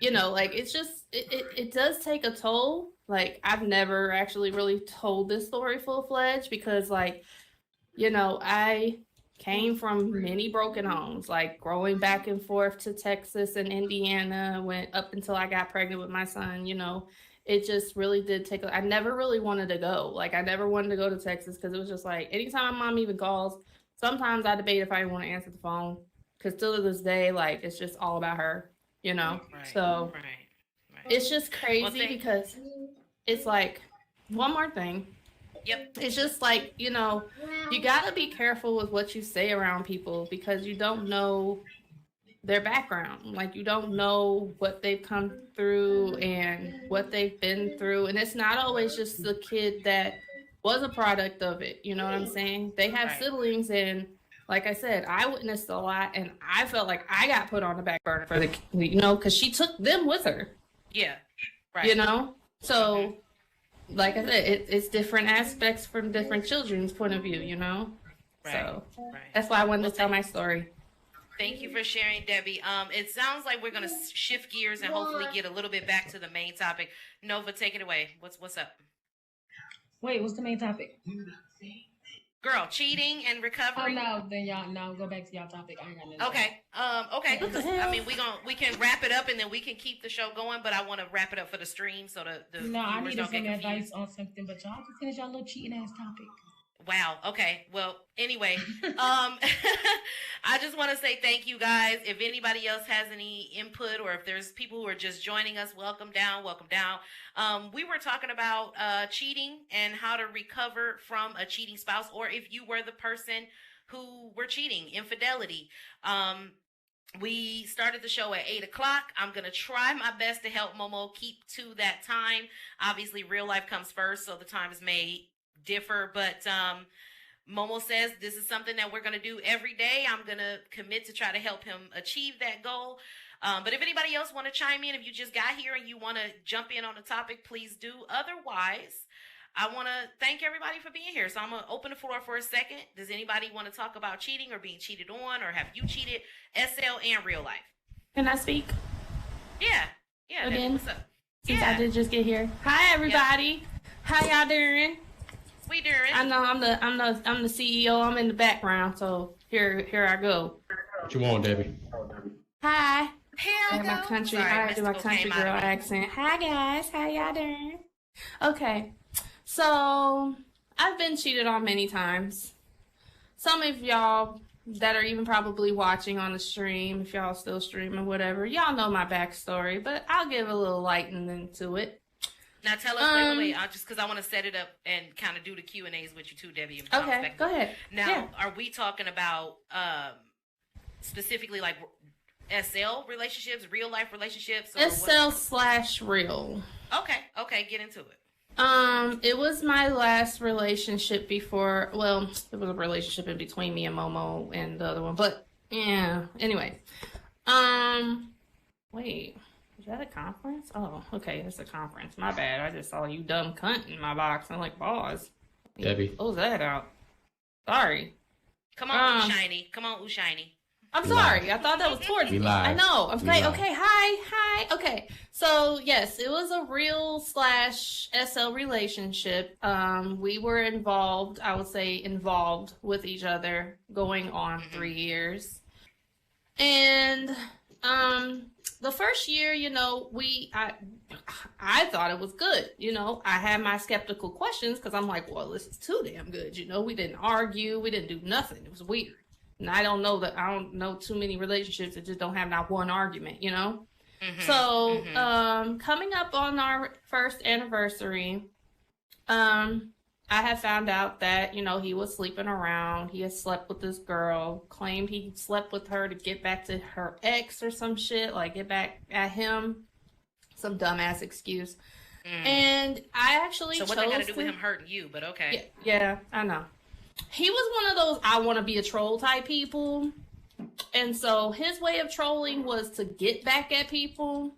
you know, like it's just, it does take a toll. Like, I've never actually really told this story full fledged because, like, you know, I came from many broken homes, like growing back and forth to Texas and Indiana, went up until I got pregnant with my son, you know. It just really did take I never really wanted to go. Like I never wanted to go to Texas because it was just like anytime my mom even calls, sometimes I debate if I even want to answer the phone. Cause still to this day, like it's just all about her, you know. Right. So Right. Right. it's just Well, crazy because it's like one more thing. Yep. It's just like, you know, you got to be careful with what you say around people because you don't know their background. Like, you don't know what they've come through and what they've been through. And it's not always just the kid that was a product of it. You know what I'm saying? They have Right. siblings. And like I said, I witnessed a lot and I felt like I got put on the back burner for the, you know, because she took them with her, Yeah. Right. you know? So, like I said, it's different aspects from different children's point of view, you know? Right. So Right. that's why I wanted to tell my story. Thank you for sharing, Debbie. It sounds like we're gonna shift gears and hopefully get a little bit back to the main topic. Nova, take it away. What's up, Wait, what's the main topic? girl? Cheating and Oh recovery. no, then y'all no go back to y'all topic. I ain't got nothing. Okay. Okay. What the 'Cause, hell? I mean, we can wrap it up and then we can keep the show going. But I want to wrap it up for the stream so the No, I viewers needed don't get some advice confused. on something, but y'all can finish y'all little cheating ass topic. Wow. Okay. Well, anyway, I just want to say thank you guys. If anybody else has any input or if there's people who are just joining us, welcome down, welcome down. We were talking about cheating and how to recover from a cheating spouse, or if you were the person who were cheating, infidelity. We started the show at 8 o'clock. I'm going to try my best to help Momo keep to that time. Obviously, real life comes first, so the times may differ, but Momo says this is something that we're going to do every day. I'm going to commit to try to help him achieve that goal. But if anybody else want to chime in, if you just got here and you want to jump in on the topic, please do. Otherwise, I want to thank everybody for being here. So I'm going to open the floor for a second. Does anybody want to talk about cheating or being cheated on, or have you cheated, SL and real life? Can I speak Yeah. Yeah. again? What's up? Since Yeah. I did just get here. Hi everybody. How y'all doing? We doing? I know I'm the CEO. I'm in the background, so here I go. What you want, Debbie? Hi. Here I I have my go. country. Sorry, I gotta do my mystical country came out girl of me. accent. Hi guys. How y'all doing? Okay. So I've been cheated on many times. Some of y'all that are even probably watching on the stream, if y'all still streaming, whatever, y'all know my backstory, but I'll give a little lightening to it. Now tell us, wait, just because I want to set it up and kind of do the Q&As with you too, Debbie. and bounce Okay, back go and forth. ahead. Now, Yeah. are we talking about specifically like SL relationships, real life relationships? Or SL/real. Okay, get into it. It was my last relationship before, well, there was a relationship in between me and Momo and the other one, but yeah, anyway. Wait, is that a conference? Oh, okay, it's a conference. My bad. I just saw you dumb cunt in my box. I'm like, pause. Debbie. Close that out. Sorry. Come on, Shiny. Come on, Shiny. I'm We sorry. live. I thought that was towards We me. live. I know. We Okay. live. Okay. Hi. Okay. So yes, it was a real/SL relationship. We were involved. I would say involved with each other, going on 3 years. And the first year, you know, I thought it was good. You know, I had my skeptical questions because I'm like, well, this is too damn good. You know, we didn't argue, we didn't do nothing. It was weird. And I don't know too many relationships that just don't have not one argument, you know? So, coming up on our first anniversary, I had found out that, he was sleeping around. He had slept with this girl, claimed he slept with her to get back to her ex or some shit, like get back at him. Some dumbass excuse. And I actually So what that got to do with him hurting you, but okay. Yeah, I know. He was one of those I want to be a troll type people. And so his way of trolling was to get back at people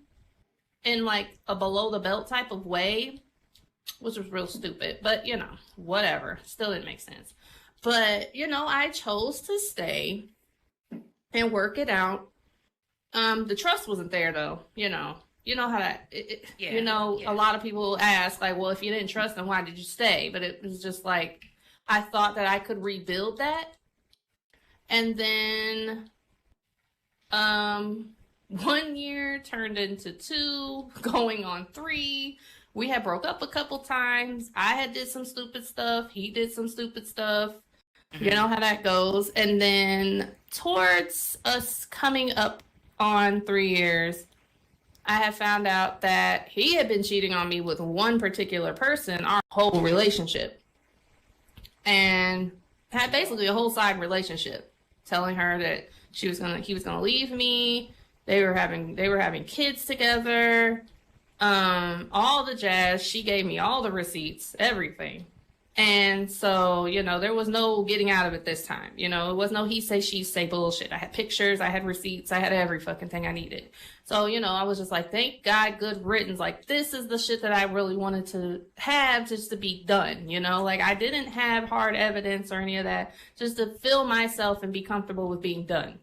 in like a below the belt type of way, which was real stupid. But, whatever. Still didn't make sense. But, I chose to stay and work it out. The trust wasn't there, though, You know how that, a lot of people ask, like, well, if you didn't trust them, why did you stay? But it was just like, I thought that I could rebuild that. And then 1 year turned into 2, going on 3. We had broke up a couple times. I had did some stupid stuff. He did some stupid stuff. You know how that goes. And then towards us coming up on 3 years, I had found out that he had been cheating on me with one particular person our whole relationship. And had basically a whole side relationship, telling her that he was gonna leave me. They were having kids together. All the jazz. She gave me all the receipts, everything. And so, there was no getting out of it this time. It was no he say, she say bullshit. I had pictures, I had receipts, I had every fucking thing I needed. So, I was just like, thank God, good riddance. Like, this is the shit that I really wanted to have just to be done, Like, I didn't have hard evidence or any of that, just to feel myself and be comfortable with being done.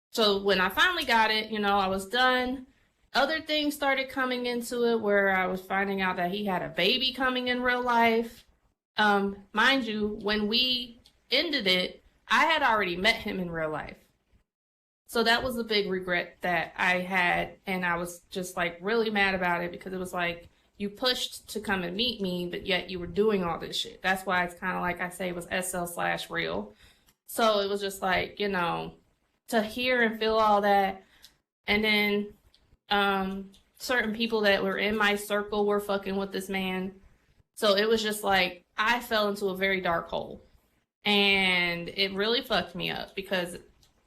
So when I finally got it, I was done. Other things started coming into it where I was finding out that he had a baby coming in real life. Mind you, when we ended it, I had already met him in real life. So that was a big regret that I had. And I was just like really mad about it because it was like, you pushed to come and meet me, but yet you were doing all this shit. That's why it's kind of like I say it was SL/real. So it was just like, to hear and feel all that. And then, certain people that were in my circle were fucking with this man. So it was just like, I fell into a very dark hole. And it really fucked me up because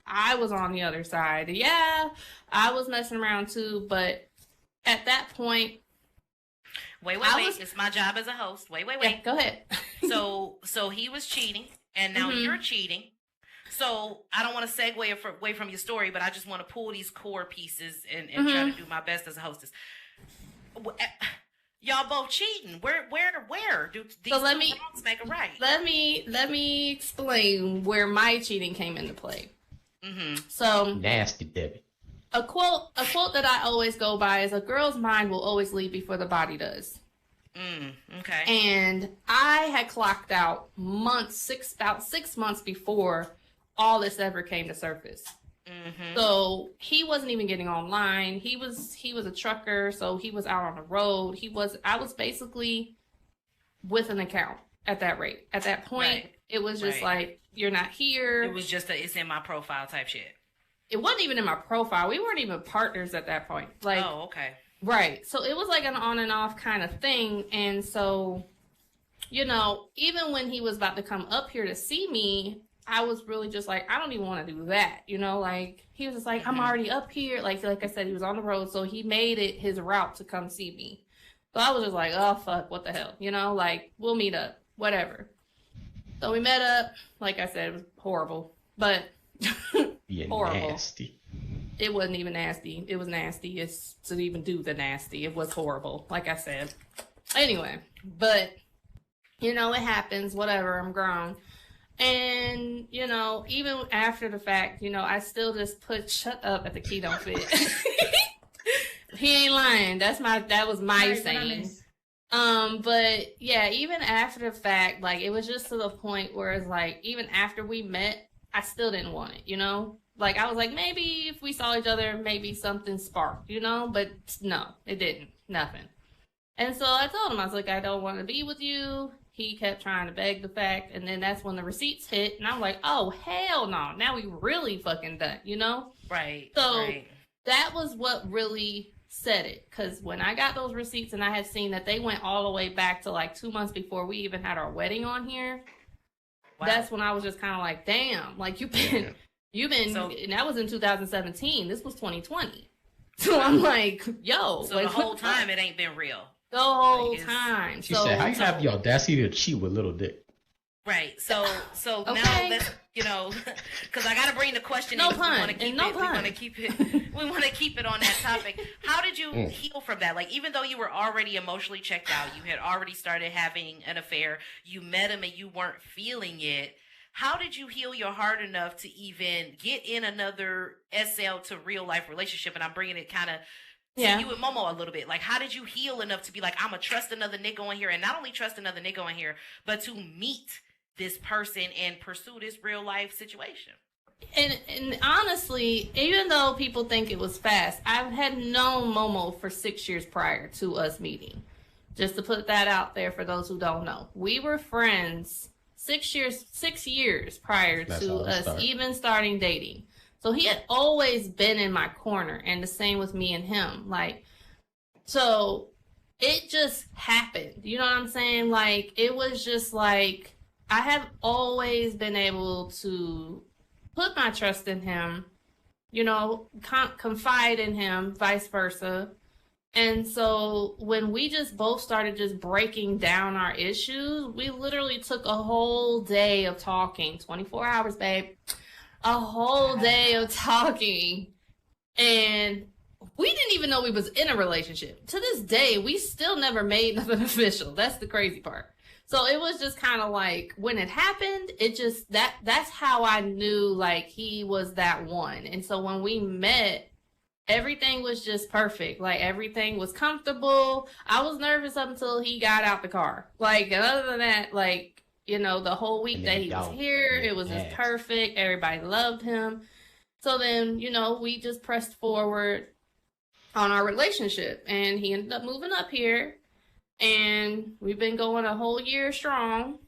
I was on the other side. Yeah, I was messing around too, but at that point... Wait. It's my job as a host. Wait. Yeah, go ahead. So he was cheating, and now you're cheating. So I don't want to segue away from your story, but I just want to pull these core pieces and try to do my best as a hostess. Y'all both cheating. Where do these wrongs make a right? Let me explain where my cheating came into play. So nasty, Debbie. A quote that I always go by is, a girl's mind will always leave before the body does. Okay. And I had clocked out about 6 months before all this ever came to surface. So he wasn't even getting online. He was a trucker, so he was out on the road. I was basically with an account at that rate. At that point, it was just like, you're not here. It was just it's in my profile type shit. It wasn't even in my profile. We weren't even partners at that point. Like, oh, okay. Right. So it was like an on and off kind of thing. And so, even when he was about to come up here to see me, I was really just like, I don't even want to do that. Like, he was just like, I'm already up here. Like I said, he was on the road. So he made it his route to come see me. So I was just like, oh, fuck, what the hell? Like, we'll meet up, whatever. So we met up. Like I said, it was horrible. But horrible. Nasty. It wasn't even nasty. It was nasty. It's to even do the nasty. It was horrible, like I said. Anyway, but, it happens. Whatever. I'm grown. And, even after the fact, I still just put shut up at the key don't fit. He ain't lying. That was my saying. But yeah, even after the fact, like, it was just to the point where it's like, even after we met, I still didn't want it, Like, I was like, maybe if we saw each other, maybe something sparked, But no, it didn't. Nothing. And so I told him, I was like, I don't want to be with you. He kept trying to beg the fact. And then that's when the receipts hit. And I'm like, oh, hell no. Now we really fucking done, Right. So that was what really said it. Because when I got those receipts and I had seen that they went all the way back to like 2 months before we even had our wedding on here, that's when I was just kind of like, damn, like you've been, and that was in 2017. This was 2020. So I'm like, yo. So like, the whole time it ain't been real. The whole time. She said, how you have the audacity to cheat with little dick? Right. So okay. Now let's, because I got to bring the question. No in, pun. We want to keep it. We want to keep it on that topic. How did you heal from that? Like, even though you were already emotionally checked out, you had already started having an affair. You met him and you weren't feeling it. How did you heal your heart enough to even get in another SL to real life relationship? And I'm bringing it kind of to you and Momo a little bit. Like, how did you heal enough to be like, I'm going to trust another nigga on here, and not only trust another nigga on here, but to meet this person and pursue this real life situation? And honestly, even though people think it was fast, I had known Momo for 6 years prior to us meeting. Just to put that out there for those who don't know. We were friends 6 years prior to us even starting dating. So he had always been in my corner, and the same with me and him. Like, so it just happened. You know what I'm saying? Like, it was just like, I have always been able to put my trust in him, confide in him, vice versa. And so when we just both started just breaking down our issues, we literally took a whole day of talking, 24 hours, babe, a whole day of talking. And we didn't even know we was in a relationship. To this day, we still never made nothing official. That's the crazy part. So it was just kind of like, when it happened, it just, that's how I knew, like, he was that one. And so when we met, everything was just perfect. Like, everything was comfortable. I was nervous up until he got out the car. Like, and other than that, like, the whole week that he was here, it was just perfect. Everybody loved him. So then, we just pressed forward on our relationship, and he ended up moving up here. And we've been going a whole year strong,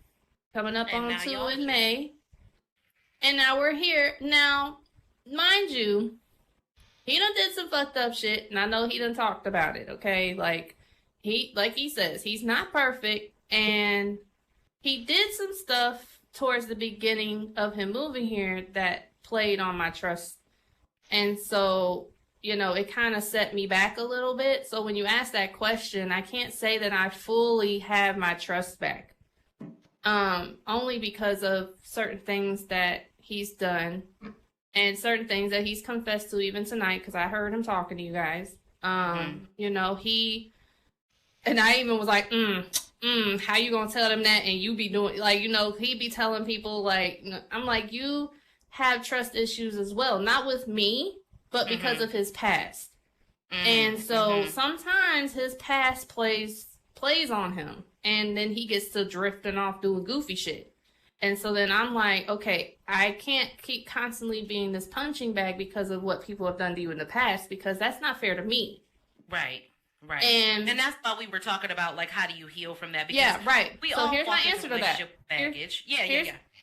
coming up on 2 in May. And now we're here. Now, mind you, he done did some fucked up shit, and I know he done talked about it, okay? Like he says, he's not perfect, and he did some stuff towards the beginning of him moving here that played on my trust. And so, it kind of set me back a little bit. So when you ask that question, I can't say that I fully have my trust back. Only because of certain things that he's done and certain things that he's confessed to even tonight, because I heard him talking to you guys. He, and I even was like, how you gonna tell them that? And you be doing, like, he be telling people, like, I'm like, you have trust issues as well. Not with me, but because of his past. And so sometimes his past plays on him, and then he gets to drifting off doing goofy shit. And so then I'm like, okay, I can't keep constantly being this punching bag because of what people have done to you in the past, because that's not fair to me. Right. And that's why we were talking about, like, how do you heal from that? Because we all here's my answer to that. Baggage.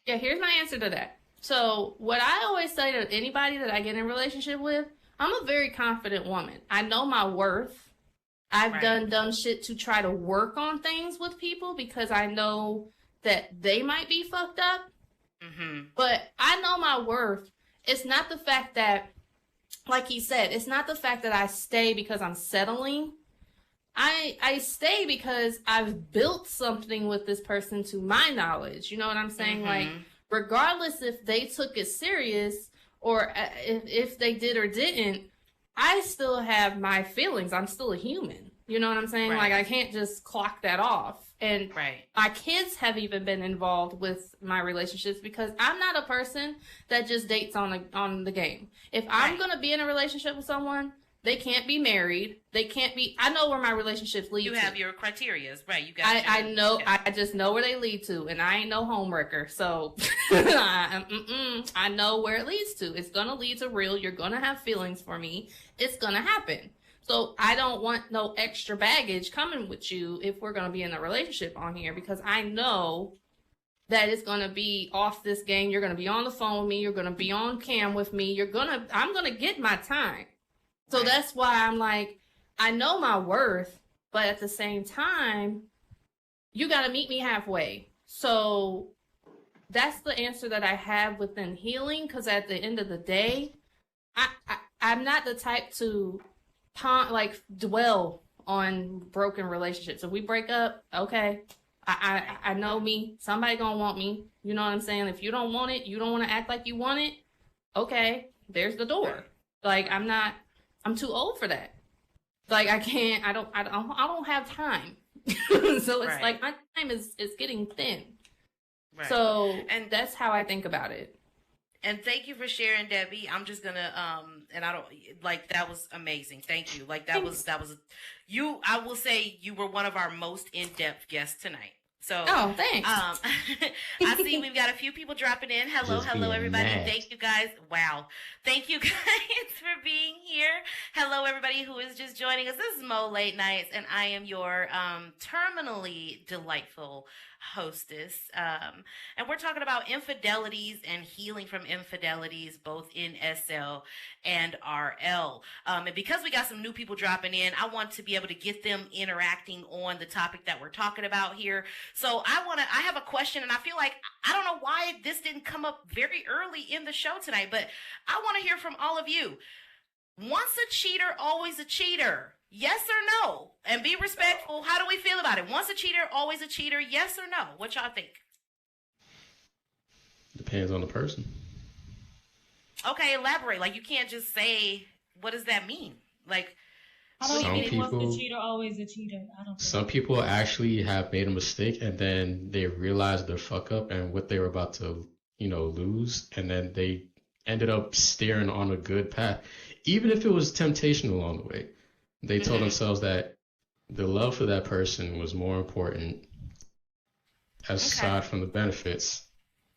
Here's my answer to that. So what I always say to anybody that I get in a relationship with, I'm a very confident woman. I know my worth. I've done dumb shit to try to work on things with people because I know that they might be fucked up. But I know my worth. It's not the fact that, like he said, it's not the fact that I stay because I'm settling. I stay because I've built something with this person to my knowledge. You know what I'm saying? Like, regardless if they took it serious or if they did or didn't, I still have my feelings. I'm still a human. You know what I'm saying? Like, I can't just clock that off. And my kids have even been involved with my relationships because I'm not a person that just dates on the game. If I'm going to be in a relationship with someone, they can't be married. They can't be. I know where my relationships lead to. You have your criterias, right? You got. I know. Yeah. I just know where they lead to, and I ain't no homewrecker. So I know where it leads to. It's gonna lead to real. You're gonna have feelings for me. It's gonna happen. So I don't want no extra baggage coming with you if we're gonna be in a relationship on here, because I know that it's gonna be off this game. You're gonna be on the phone with me. You're gonna be on cam with me. I'm gonna get my time. So that's why I'm like, I know my worth, but at the same time, you got to meet me halfway. So that's the answer that I have within healing, because at the end of the day, I'm not the type to dwell on broken relationships. If we break up, okay. I know me. Somebody gonna want me. You know what I'm saying? If you don't want it, you don't want to act like you want it. Okay, there's the door. Like I'm too old for that. Like I can't. I don't have time. So it's like my time is getting thin. Right. So and that's how I think about it. And thank you for sharing, Debbie. I'm just gonna and I don't like that was amazing. Thank you. Like that was you. I will say you were one of our most in-depth guests tonight. So thanks. I see we've got a few people dropping in. Hello, everybody. Mad. Thank you guys. Wow. Thank you guys for being here. Hello, everybody who is just joining us. This is Mo Late Nights, and I am your terminally delightful hostess. And we're talking about infidelities and healing from infidelities, both in SL and RL. And because we got some new people dropping in, I want to be able to get them interacting on the topic that we're talking about here. So I have a question, and I feel like, I don't know why this didn't come up very early in the show tonight, but I want to hear from all of you. Once a cheater, always a cheater. Yes or no? And be respectful. How do we feel about it? Once a cheater, always a cheater. Yes or no? What y'all think? Depends on the person. Okay, elaborate. Like, you can't just say, what does that mean? Like, I don't mean once a cheater, always a cheater. I don't. Some people actually have made a mistake and then they realized their fuck up and what they were about to, lose, and then they ended up steering on a good path, even if it was temptation along the way. They told themselves that the love for that person was more important, aside from the benefits,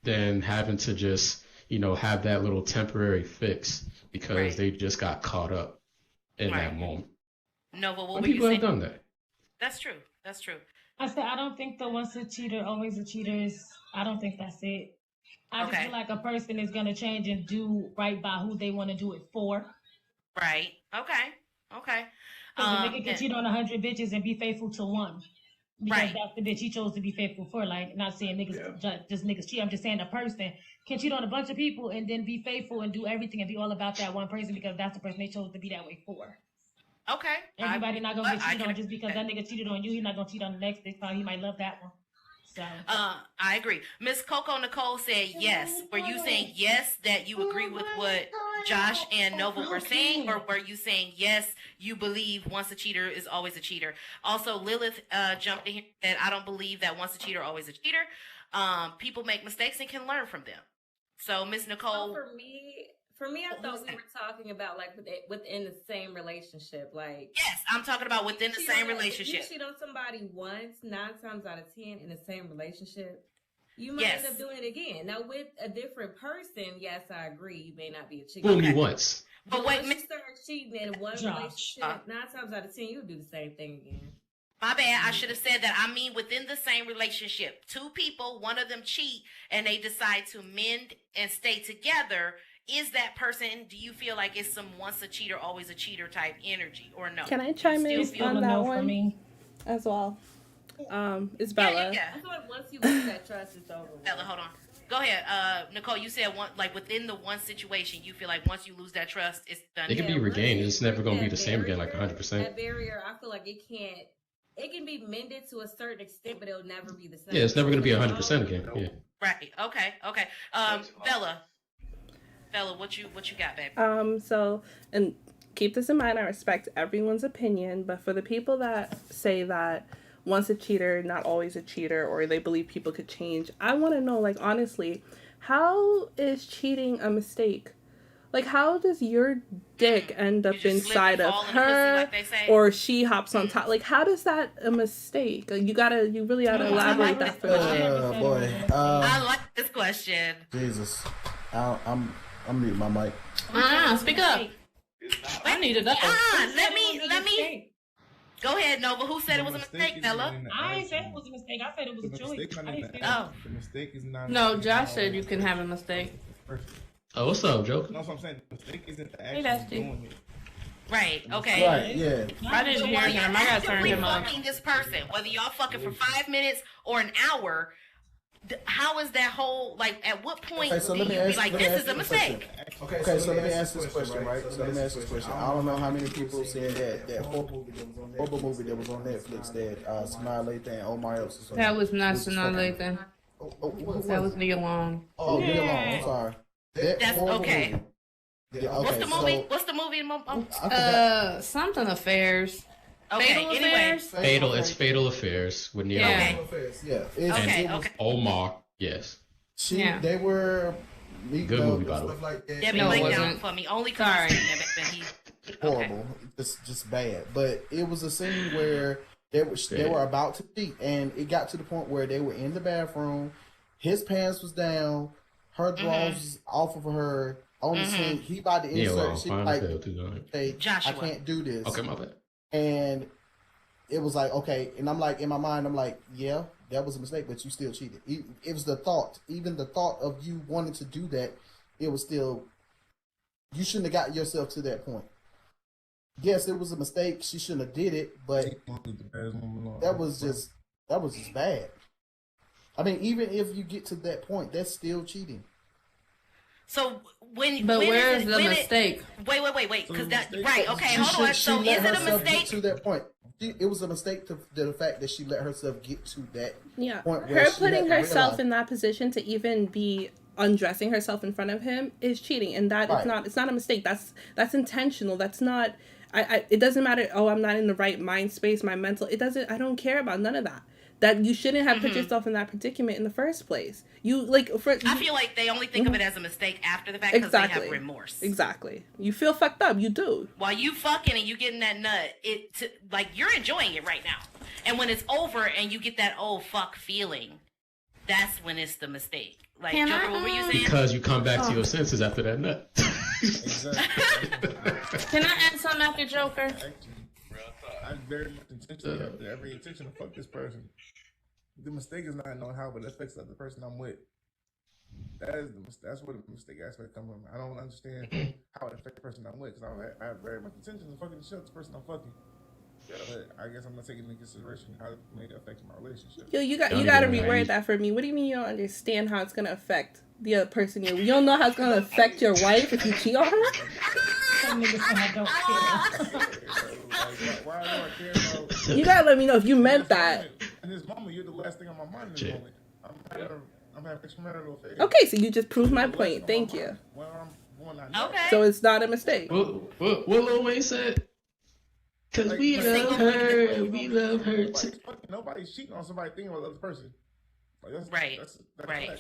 than having to just, have that little temporary fix because they just got caught up in that moment. No, but what Some were you people saying? have done that. That's true. That's true. I said I don't think the once a cheater, always a cheater is. I don't think that's it. I just feel like a person is gonna change and do right by who they want to do it for. Right. Okay. Because a nigga can cheat on 100 bitches and be faithful to one. Because that's the bitch he chose to be faithful for. Like, not saying niggas, just niggas cheat. I'm just saying a person can cheat on a bunch of people and then be faithful and do everything and be all about that one person because that's the person they chose to be that way for. Okay. Everybody not gonna get cheated on just because that nigga cheated on you. He's not gonna cheat on the next. They probably he might love that one. So. I agree. Miss Coco Nicole said yes. Were you saying yes that you agree with what Josh and Nova were saying, or were you saying yes, you believe once a cheater is always a cheater? Also, Lilith jumped in here and said, I don't believe that once a cheater, always a cheater. People make mistakes and can learn from them. So, Miss Nicole. For me, I thought we were talking about like within the same relationship. Like, yes, I'm talking about within the same relationship. If you cheat on somebody once, 9 times out of 10 in the same relationship, you might end up doing it again. Now, with a different person, yes, I agree. You may not be a cheater. Fool me once. But wait, once you start cheating in one relationship, 9 times out of 10, you'll do the same thing again. My bad. I should have said that. I mean, within the same relationship, 2 people, one of them cheat, and they decide to mend and stay together. Is that person, do you feel like it's some once a cheater, always a cheater type energy, or no? Can I chime in on that one as well? It's Bella. Yeah. I feel like once you lose that trust, it's over. Bella, hold on. Go ahead. Nicole, you said within the one situation, you feel like once you lose that trust, it's done. It can be regained. It's never going to be the same again, like 100%. That barrier, I feel like it can be mended to a certain extent, but it'll never be the same. Yeah, it's never going to be 100% again. Yeah. Right. Okay. Bella, what you got, baby? So, and keep this in mind, I respect everyone's opinion, but for the people that say that once a cheater, not always a cheater, or they believe people could change, I want to know, like, honestly, how is cheating a mistake? Like, how does your dick end up inside of her, or she hops on top? Like, how does that a mistake? Like, you really gotta elaborate that for me. Oh boy, I like this question. Jesus, I'm muting my mic. Speak up. I need to know. Let me. Go ahead, Nova. Who said it was a mistake, Bella? I ain't said it was a mistake. I said it was a choice. The mistake is not. No, Josh said you can have a mistake. Oh, what's up, Joe? No, that's what I'm saying. The mistake isn't the action of doing it. Right. Okay. Right. Yeah. I didn't hear While him. you're I gotta turn actively him up. fucking this person, whether y'all fucking for 5 minutes or an hour, how is that whole like? At what point Okay, so do let you me be ask. like, let me this ask is a you question. mistake? Okay, so let me ask this question, right? So let me ask this question. I don't know how many people seen that horrible movie that was on Netflix that Sanaa Lathan and Omar Epps was on. That was not It was Sanaa fucking- Lathan. What That was Nia Long. Oh, Neil Long. I'm sorry. That That's horrible okay. movie. Yeah, okay. What's the movie? So, What's the movie? I forgot. Something affairs. Okay. Fatal Anyway. Affairs. Fatal. It's Fatal Affairs with Neil. Yeah. Long. Yeah. It's, Okay. it was, Okay. Omar. Yes. Yeah. They were meeting Good up movie, and by the stuff way. like that. Debbie, No, it lay down wasn't. for me. Only because Sorry. he. Horrible. Just bad. But it was a scene where they were about to cheat, and it got to the point where they were in the bathroom. His pants was down, her drawers was off of her on the scene. He about to Yeah, well, insert. She fine like, as hell, too. hey, Joshua. I can't do this. Okay, my bad. And it was like, okay, and I'm like, in my mind, I'm like, yeah, that was a mistake, but you still cheated. It was the thought, even the thought of you wanting to do that, it was still, you shouldn't have got yourself to that point. Yes, it was a mistake. She shouldn't have did it, but that was just bad. I mean, even if you get to that point, that's still cheating. So when But when where's is it, the when mistake? Wait, because that right? Okay, She hold on. she So let is it a herself get mistake? to that point? It was a mistake to the fact that she let herself get to that Yeah. point where Her she putting had to herself realize- in that position to even be undressing herself in front of him is cheating, and that Right. it's not a mistake. That's intentional. That's not it doesn't matter, oh, I'm not in the right mind space, my mental, I don't care about none of that. That you shouldn't have put yourself in that predicament in the first place. I feel like they only think of it as a mistake after the fact because they have remorse. Exactly. You feel fucked up. You do. While you fucking and you getting that nut, like you're enjoying it right now. And when it's over and you get that oh fuck feeling, that's when it's the mistake. Like, Joker, what were you saying? Because you come back to your senses after that nut. Can I add something after Joker? I very much intentionally have every intention to fuck this person. The mistake is not knowing how, but it affects the other person I'm with. That's where the mistake aspect comes from. I don't understand how it affects the person I'm with because I have very much intention of fucking the shit out the person I'm fucking. But I guess I'm not taking into consideration how it may affect my relationship. Yo, you got to reword that for me. What do you mean you don't understand how it's gonna affect the other person? You don't know how it's gonna affect your wife if you cheat on her? Some niggas say I don't care. Why do I care about? You gotta let me know if you meant that. In this moment, you're the last thing on my mind in this moment. I'm having extramarital affairs. Okay, so you just proved my point. Thank you. Okay. So it's not a mistake. What Lil Wayne said? Because we love her, we love her too. Nobody's cheating on somebody thinking about the other person. Right.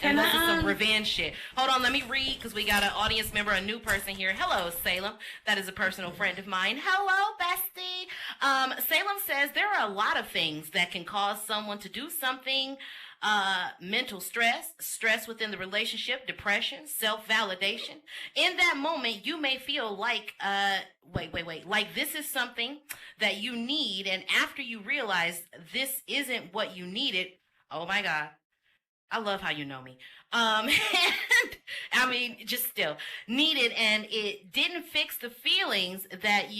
And that's some revenge shit. Hold on, let me read because we got an audience member, a new person here. Hello, Salem. That is a personal friend of mine. Hello, bestie. Salem says there are a lot of things that can cause someone to do something. Mental stress within the relationship, depression, self-validation. In that moment, you may feel like, like this is something that you need. And after you realize this isn't what you needed, oh my God. I love how you know me. And, I mean, just still needed, and it didn't fix the feelings that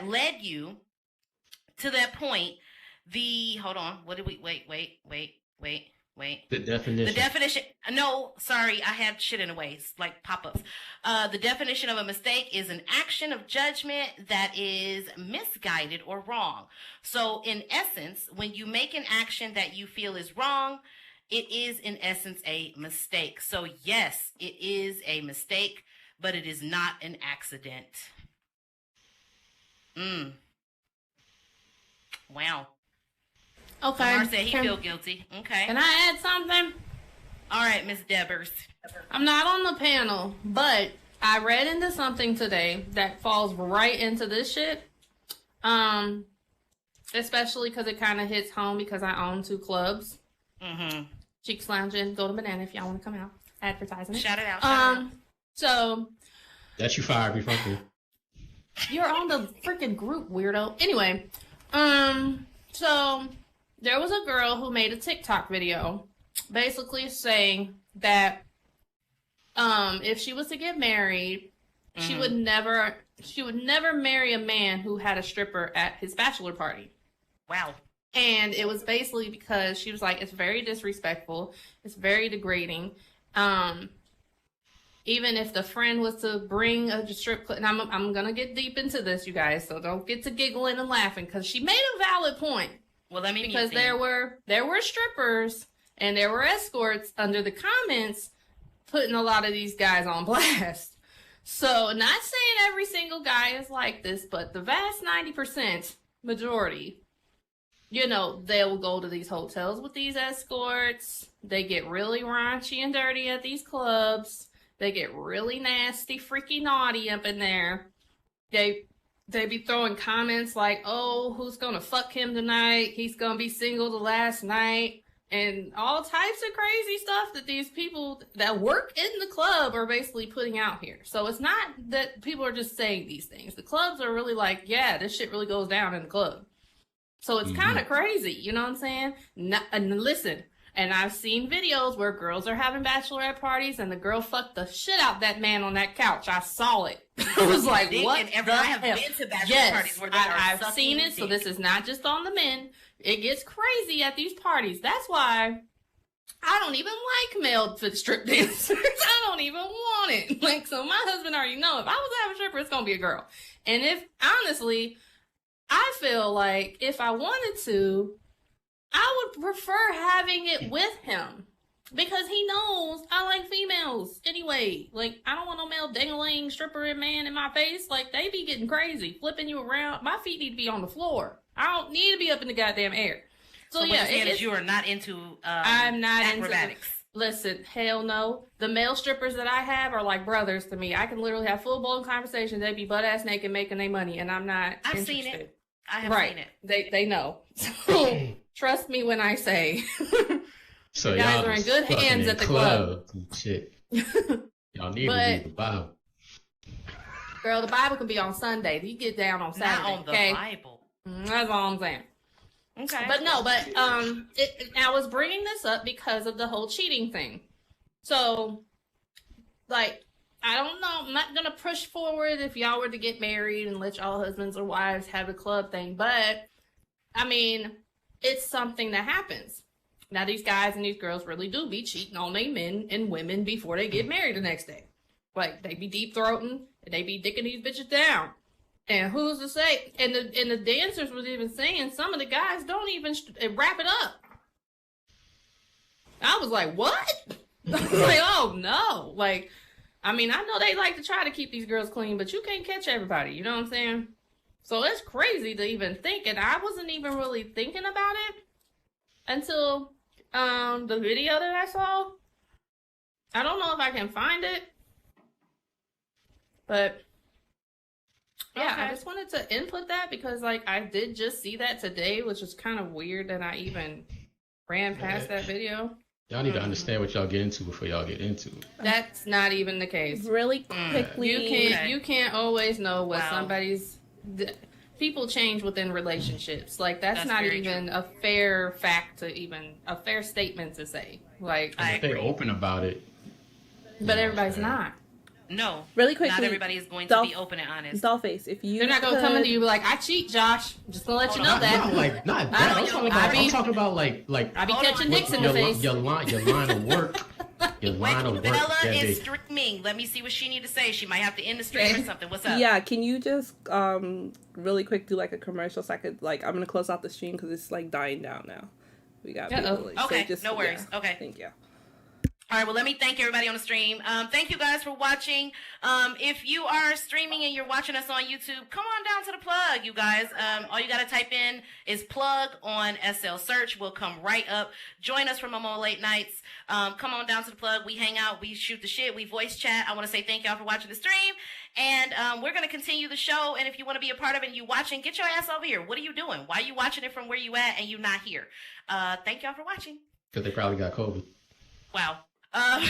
led you to that point. Hold on. What did we, wait. The definition. The definition. No, sorry. I had shit in the way. It's like pop-ups. The definition of a mistake is an action of judgment that is misguided or wrong. So in essence, when you make an action that you feel is wrong, it is in essence a mistake. So yes, it is a mistake, but it is not an accident. Wow. Okay. Lamar said he feel guilty. Okay. Can I add something? All right, Miss Debbers. I'm not on the panel, but I read into something today that falls right into this shit. Especially because it kind of hits home because I own 2 clubs. Cheeks Lounging, Golden Banana if y'all want to come out. Advertising it. Shout it out. So. That you fired me from here. You're on the freaking group, weirdo. Anyway, so there was a girl who made a TikTok video basically saying that if she was to get married, She would never marry a man who had a stripper at his bachelor party. Wow. And it was basically because she was like, it's very disrespectful. It's very degrading. Even if the friend was to bring a strip club, and I'm going to get deep into this, you guys, so don't get to giggling and laughing, because she made a valid point. Well, let me because there were strippers and there were escorts under the comments putting a lot of these guys on blast. So, not saying every single guy is like this, but the vast 90% majority, you know, they'll go to these hotels with these escorts. They get really raunchy and dirty at these clubs. They get really nasty, freaky naughty up in there. They be throwing comments like, oh, who's gonna fuck him tonight? He's gonna be single the last night. And all types of crazy stuff that these people that work in the club are basically putting out here. So it's not that people are just saying these things. The clubs are really like, yeah, this shit really goes down in the club. So it's kind of crazy, you know what I'm saying? And listen, and I've seen videos where girls are having bachelorette parties and the girl fucked the shit out that man on that couch. I saw it. I was like, what? I have been to bachelor parties where I've seen it, so this is not just on the men. It gets crazy at these parties. That's why I don't even like male strip dancers. I don't even want it. Like, so my husband already know if I was to have a stripper, it's gonna be a girl. And if, honestly, I feel like if I wanted to, I would prefer having it with him. Because he knows I like females anyway. Like, I don't want no male dangling stripper man in my face. Like, they be getting crazy, flipping you around. My feet need to be on the floor. I don't need to be up in the goddamn air. So what yeah, you're saying is you are not into I'm not acrobatics. Listen, hell no. The male strippers that I have are like brothers to me. I can literally have full-blown conversations. They be butt-ass naked making their money, and I'm not interested. Seen it. I have seen it. They know. So, trust me when I say... So you guys y'all are in good hands at the club. Shit. Y'all need to read the Bible. Girl, the Bible can be on Sunday. You get down on Saturday. Not on the okay? Bible. That's all I'm saying. Okay. But no, I was bringing this up because of the whole cheating thing. So, like, I don't know. I'm not gonna push forward if y'all were to get married and let y'all husbands or wives have a club thing. But I mean, it's something that happens. Now, these guys and these girls really do be cheating on their men and women before they get married the next day. Like, they be deep-throating, and they be dicking these bitches down. And who's to say? And the dancers was even saying some of the guys don't even wrap it up. I was like, what? Like, oh, no. Like, I mean, I know they like to try to keep these girls clean, but you can't catch everybody. You know what I'm saying? So it's crazy to even think. And I wasn't even really thinking about it until... the video that I saw. I don't know if I can find it, but yeah, I just wanted to input that because, like, I did just see that today, which is kind of weird that I even ran past that video. Y'all need to understand what y'all get into before y'all get into it. That's not even the case. Really quickly, you can't always know what somebody's. People change within relationships. Like, that's not even a fair fact to even, a fair statement to say. Like, if they're open about it. But everybody's not. No. Really quickly. Not everybody is going to be open and honest. Dollface, if you They're not going to come into you and be like, I cheat, Josh. I'm just going to let you know that. Not that. I'm talking about like I be catching dicks in the face. Your line of work. Your line of work. Bella is streaming. Let me see what she need to say. She might have to end the stream or something. What's up? Yeah, can you just really quick do like a commercial so I could I'm gonna close out the stream because it's like dying down now. We got people. Okay, so just, no worries. Yeah, okay. Thank you. All right, well, let me thank everybody on the stream. Thank you guys for watching. If you are streaming and you're watching us on YouTube, come on down to the plug, you guys. All you got to type in is plug on SL search. We'll come right up. Join us for Momo Late Nights. Come on down to the plug. We hang out. We shoot the shit. We voice chat. I want to say thank y'all for watching the stream. And we're going to continue the show. And if you want to be a part of it and you watching, get your ass over here. What are you doing? Why are you watching it from where you at and you not here? Thank y'all for watching. Because they probably got COVID. Wow.